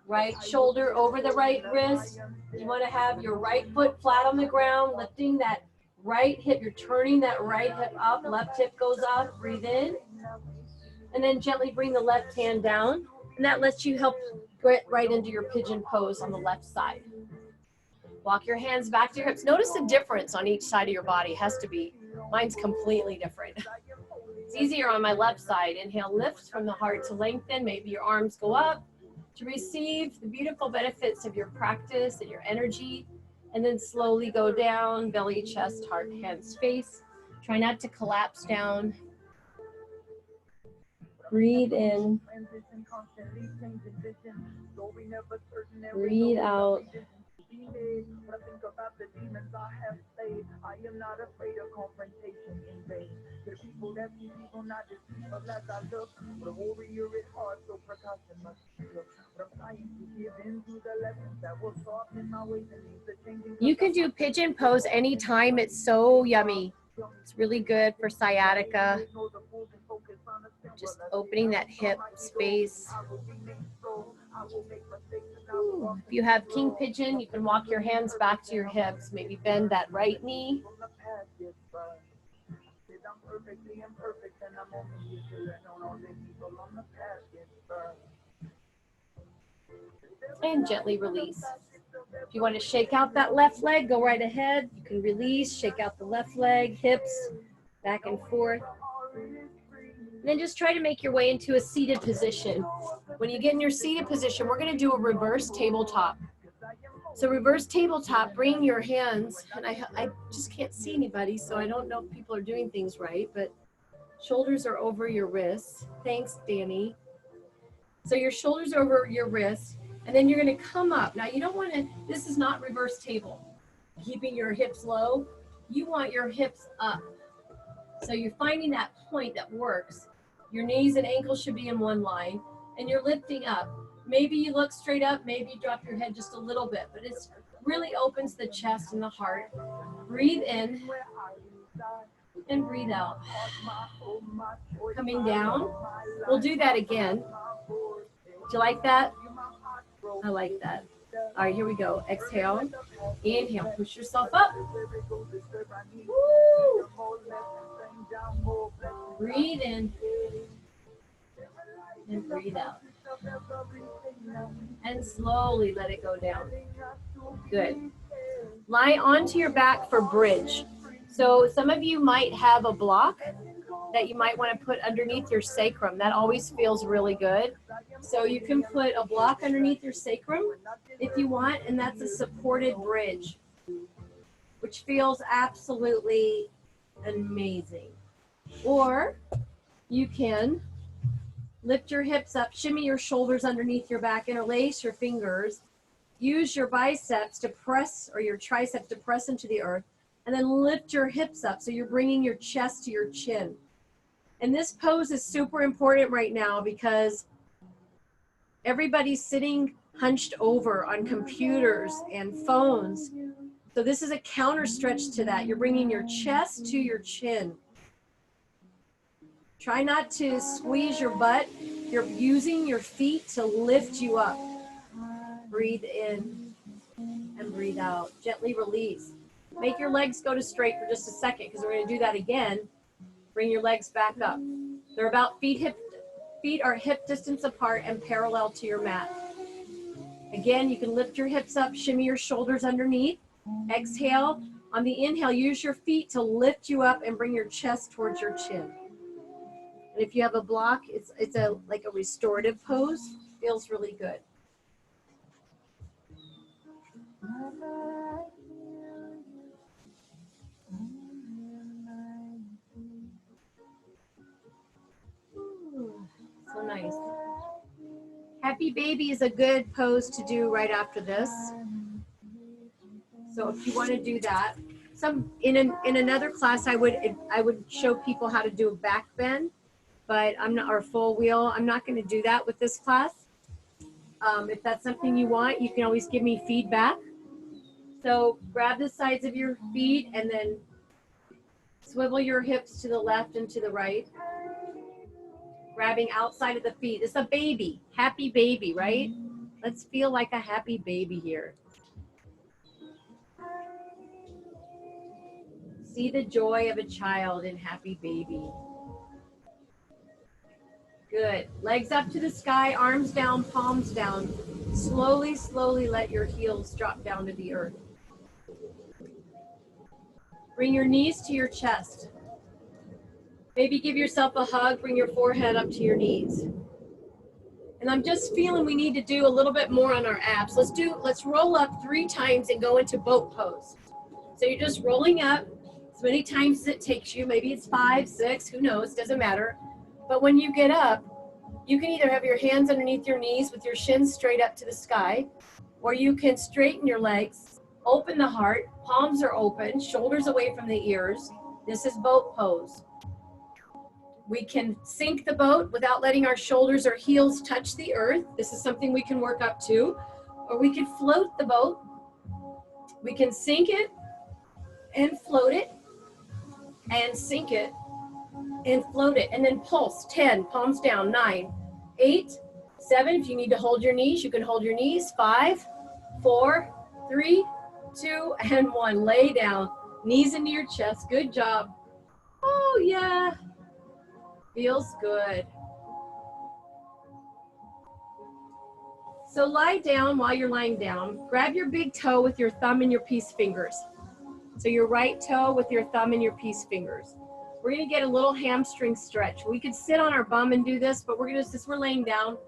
Right shoulder over the right wrist. You want to have your right foot flat on the ground, lifting that right hip. You're turning that right hip up, left hip goes up. Breathe in. And then gently bring the left hand down. And that lets you help get right into your pigeon pose on the left side. Walk your hands back to your hips. Notice the difference on each side of your body. It has to be. Mine's completely different. It's easier on my left side. Inhale, lift from the heart to lengthen. Maybe your arms go up to receive the beautiful benefits of your practice and your energy. And then slowly go down, belly, chest, heart, hands, face. Try not to collapse down. Breathe in. Breathe out. I am not afraid of confrontation in vain. The people that see people not deceive unless I look. The warrior is hard, so precaution must be took. But I'm trying to give in to the lessons that will soften my ways and leave the changing. You can do pigeon pose anytime. It's so yummy. It's really good for sciatica. Just opening that hip space. Ooh. If you have king pigeon, you can walk your hands back to your hips. Maybe bend that right knee. And gently release. If you want to shake out that left leg, go right ahead. You can release, shake out the left leg, hips, back and forth. And then just try to make your way into a seated position. When you get in your seated position, we're going to do a reverse tabletop. So reverse tabletop, bring your hands, and I just can't see anybody, so I don't know if people are doing things right, but shoulders are over your wrists. Thanks, Danny. So your shoulders over your wrists, and then you're going to come up. Now you don't want to, this is not reverse table, keeping your hips low. You want your hips up. So you're finding that point that works. Your knees and ankles should be in one line, and you're lifting up. Maybe you look straight up, maybe you drop your head just a little bit, but it really opens the chest and the heart. Breathe in and breathe out. Coming down. We'll do that again. Do you like that? I like that. All right, here we go. Exhale. Inhale. Push yourself up. Woo. Breathe in and breathe out. And slowly let it go down. Good. Lie onto your back for bridge. So some of you might have a block that you might want to put underneath your sacrum. That always feels really good. So you can put a block underneath your sacrum if you want, and that's a supported bridge, which feels absolutely amazing. Or you can lift your hips up, shimmy your shoulders underneath your back, interlace your fingers, use your biceps to press, or your triceps to press into the earth, and then lift your hips up so you're bringing your chest to your chin. And this pose is super important right now because everybody's sitting hunched over on computers and phones. So this is a counter stretch to that. You're bringing your chest to your chin. Try not to squeeze your butt. You're using your feet to lift you up. Breathe in and breathe out. Gently release. Make your legs go to straight for just a second because we're going to do that again. Bring your legs back up. They're about feet are hip distance apart and parallel to your mat. Again, you can lift your hips up, shimmy your shoulders underneath. Exhale. On the inhale, use your feet to lift you up and bring your chest towards your chin. And if you have a block, it's like a restorative pose. Feels really good. Ooh, so nice. Happy baby is a good pose to do right after this. So if you want to do that, in another class I would show people how to do a back bend, but I'm not, or full wheel. I'm not going to do that with this class. If that's something you want, you can always give me feedback. So grab the sides of your feet and then swivel your hips to the left and to the right. Grabbing outside of the feet. It's a baby, happy baby, right? Let's feel like a happy baby here. See the joy of a child in happy baby. Good. Legs up to the sky, arms down, palms down. Slowly, slowly let your heels drop down to the earth. Bring your knees to your chest. Maybe give yourself a hug, bring your forehead up to your knees. And I'm just feeling we need to do a little bit more on our abs. Let's roll up 3 times and go into boat pose. So you're just rolling up as many times as it takes you. Maybe it's 5, 6, who knows, doesn't matter. But when you get up, you can either have your hands underneath your knees with your shins straight up to the sky, or you can straighten your legs, open the heart, palms are open, shoulders away from the ears. This is boat pose. We can sink the boat without letting our shoulders or heels touch the earth. This is something we can work up to. Or we could float the boat. We can sink it and float it, and sink it and float it, and then pulse. 10, palms down. 9, 8, 7. If you need to hold your knees, you can hold your knees. 5, 4, 3, 2, and 1. Lay down. Knees into your chest. Good job. Oh, yeah. Feels good. So lie down while you're lying down. Grab your big toe with your thumb and your peace fingers. So your right toe with your thumb and your peace fingers. We're gonna get a little hamstring stretch. We could sit on our bum and do this, but since we're laying down,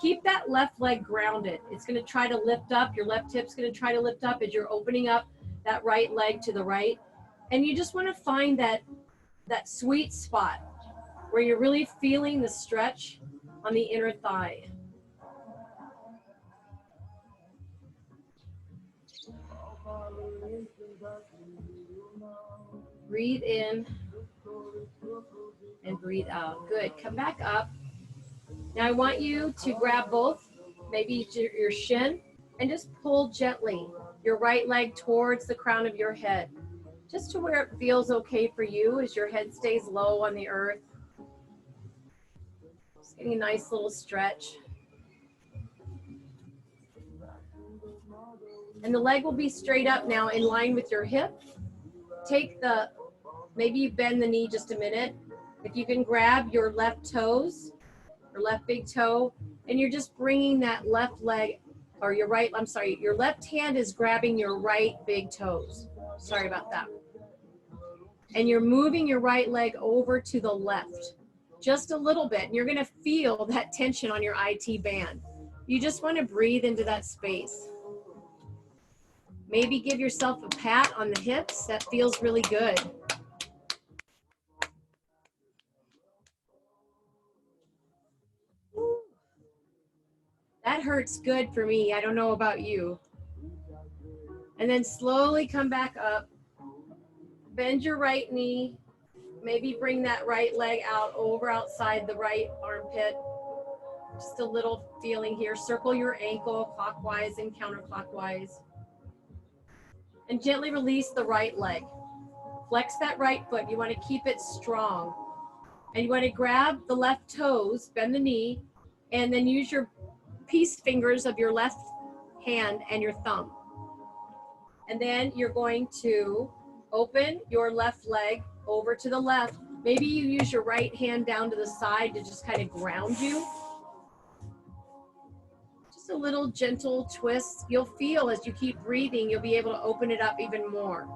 keep that left leg grounded. It's gonna try to lift up. Your left hip's gonna try to lift up as you're opening up that right leg to the right. And you just wanna find that sweet spot where you're really feeling the stretch on the inner thigh. Breathe in and breathe out. Good. Come back up. Now I want you to grab both, maybe your shin, and just pull gently your right leg towards the crown of your head, just to where it feels okay for you as your head stays low on the earth. Just getting a nice little stretch. And the leg will be straight up now in line with your hip. Maybe you bend the knee just a minute. If you can grab your left toes, your left big toe, and you're just bringing that left leg, or your left hand is grabbing your right big toes. Sorry about that. And you're moving your right leg over to the left, just a little bit. And you're gonna feel that tension on your IT band. You just wanna breathe into that space. Maybe give yourself a pat on the hips. That feels really good. That hurts good for me. I don't know about you. And then slowly come back up. Bend your right knee. Maybe bring that right leg out over outside the right armpit. Just a little feeling here. Circle your ankle clockwise and counterclockwise. And gently release the right leg. Flex that right foot. You want to keep it strong. And you want to grab the left toes, bend the knee, and then use your peace fingers of your left hand and your thumb. And then you're going to open your left leg over to the left. Maybe you use your right hand down to the side to just kind of ground you. Just a little gentle twist. You'll feel as you keep breathing, you'll be able to open it up even more.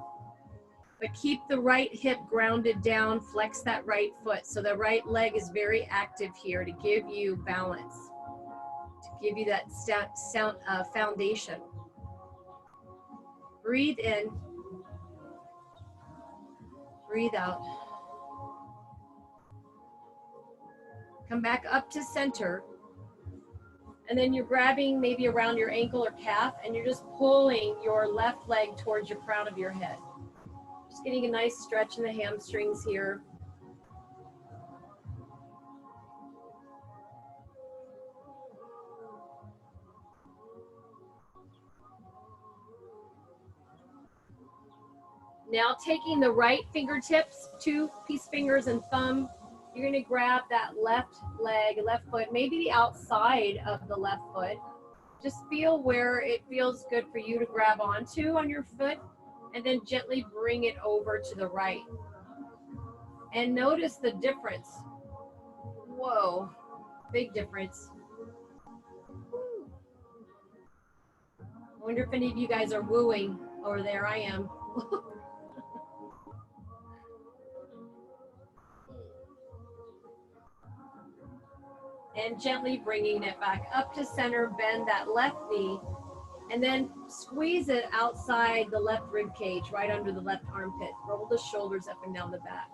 But keep the right hip grounded down, flex that right foot. So the right leg is very active here to give you balance, to give you that foundation. Breathe in, breathe out. Come back up to center. And then you're grabbing maybe around your ankle or calf, and you're just pulling your left leg towards your crown of your head. Just getting a nice stretch in the hamstrings here. Now taking the right fingertips, two peace fingers and thumb, you're gonna grab that left leg, left foot, maybe the outside of the left foot. Just feel where it feels good for you to grab onto on your foot, and then gently bring it over to the right. And notice the difference. Whoa, big difference. I wonder if any of you guys are wooing over there. I am. And gently bringing it back up to center, bend that left knee, and then squeeze it outside the left rib cage, right under the left armpit. Roll the shoulders up and down the back.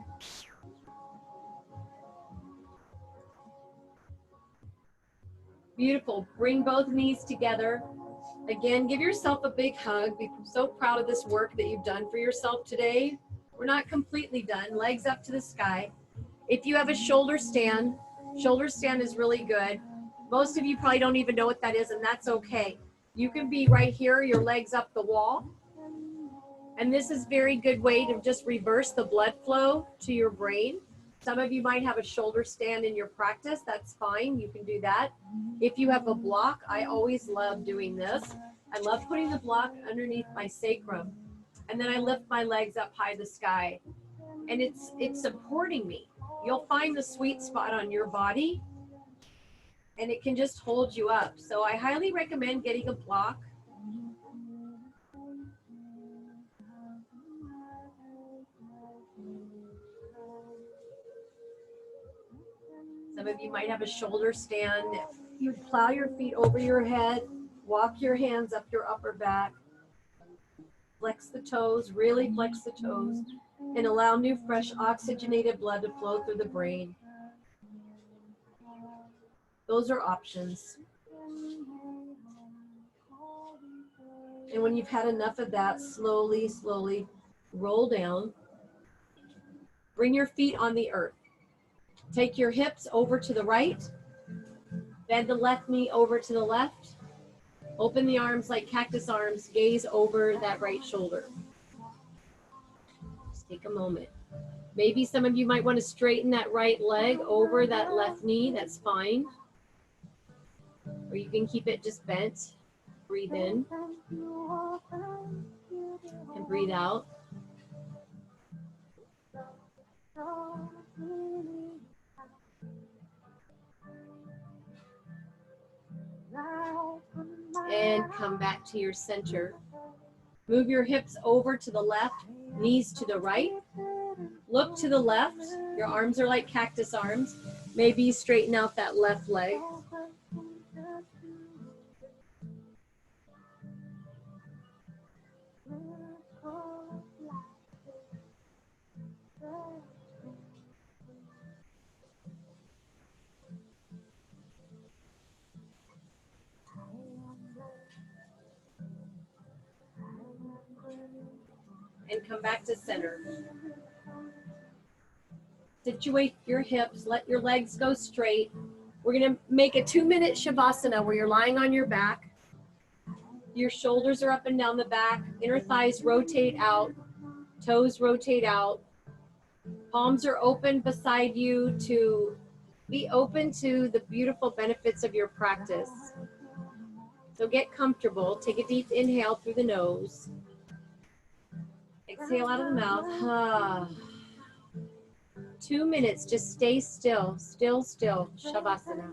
Beautiful. Bring both knees together. Again, give yourself a big hug. Be so proud of this work that you've done for yourself today. We're not completely done. Legs up to the sky. If you have a shoulder stand is really good. Most of you probably don't even know what that is, and that's okay. You can be right here, your legs up the wall. And this is a very good way to just reverse the blood flow to your brain. Some of you might have a shoulder stand in your practice. That's fine. You can do that. If you have a block, I always love doing this. I love putting the block underneath my sacrum. And then I lift my legs up high to the sky. And it's supporting me. You'll find the sweet spot on your body. and it can just hold you up. So I highly recommend getting a block. Some of you might have a shoulder stand. You plow your feet over your head, walk your hands up your upper back, flex the toes, really flex the toes, and allow new, fresh, oxygenated blood to flow through the brain. Those are options. And when you've had enough of that, slowly, slowly roll down. Bring your feet on the earth. Take your hips over to the right. Bend the left knee over to the left. Open the arms like cactus arms. Gaze over that right shoulder. Just take a moment. Maybe some of you might want to straighten that right leg over that left knee. That's fine. Or you can keep it just bent. Breathe in and breathe out. And come back to your center. Move your hips over to the left, knees to the right. Look to the left. Your arms are like cactus arms. Maybe straighten out that left leg. And come back to center. Situate your hips, let your legs go straight. We're gonna make a 2-minute Shavasana where you're lying on your back. Your shoulders are up and down the back, inner thighs rotate out, toes rotate out. Palms are open beside you to be open to the beautiful benefits of your practice. So get comfortable, take a deep inhale through the nose. Exhale out of the mouth. 2 minutes, just stay still, still, Shavasana.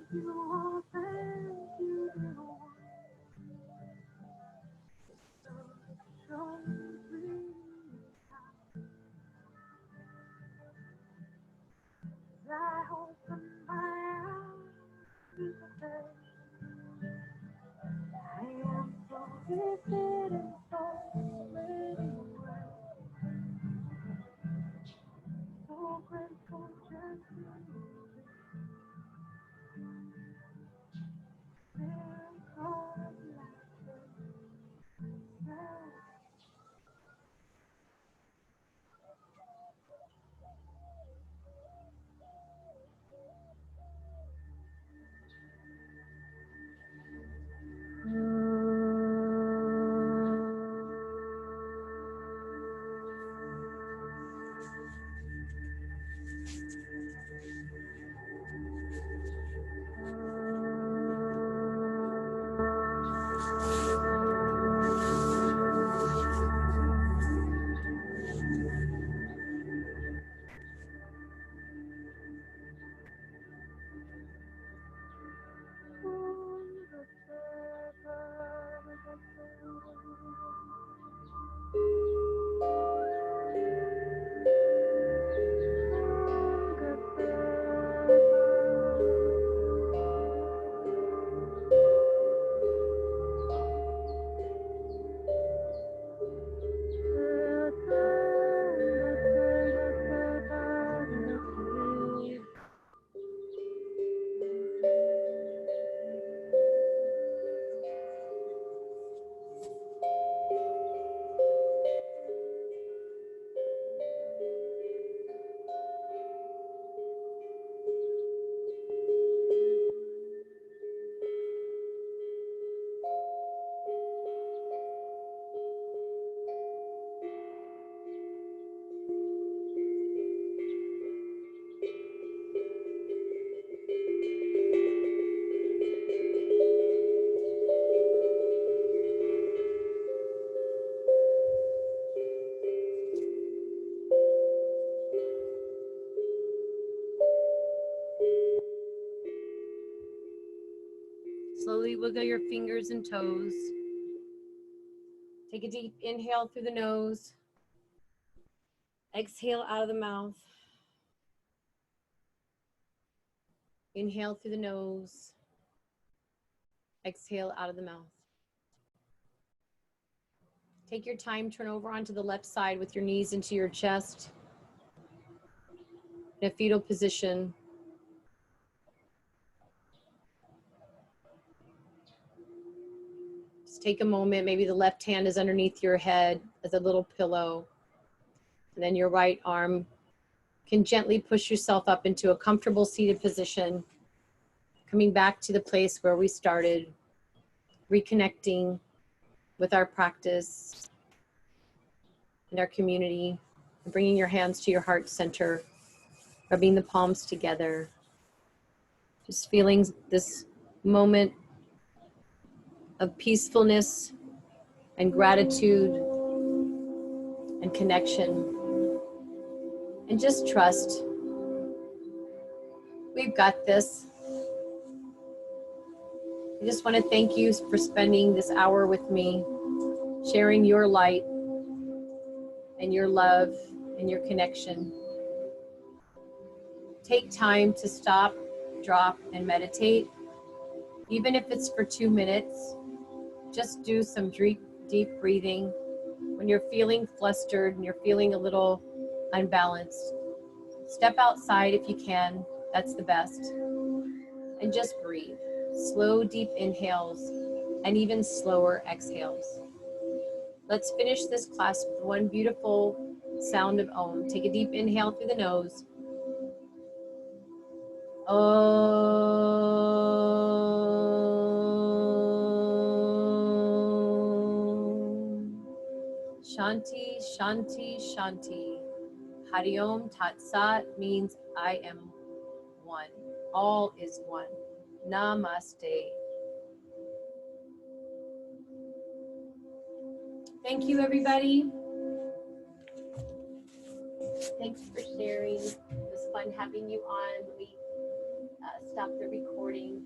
slowly wiggle your fingers and toes. Take a deep inhale through the nose. Exhale out of the mouth. Inhale through the nose. Exhale out of the mouth. Take your time, turn over onto the left side with your knees into your chest. In a fetal position. Just take a moment, maybe the left hand is underneath your head as a little pillow. And then your right arm can gently push yourself up into a comfortable seated position. Coming back to the place where we started, reconnecting with our practice and our community, and bringing your hands to your heart center, rubbing the palms together, just feeling this moment of peacefulness and gratitude and connection, and just trust. We've got this. I just want to thank you for spending this hour with me, sharing your light and your love and your connection. Take time to stop, drop, and meditate. Even if it's for 2 minutes, just do some deep breathing. When you're feeling flustered and you're feeling a little unbalanced, step outside if you can, that's the best. And just breathe. Slow, deep inhales and even slower exhales. Let's finish this class with one beautiful sound of Om. Take a deep inhale through the nose. Om. Shanti, Shanti, Shanti. Hari Om Tat Sat means I am one. All is one. Namaste. Thank you, everybody. Thanks for sharing. It was fun having you on. We stopped the recording.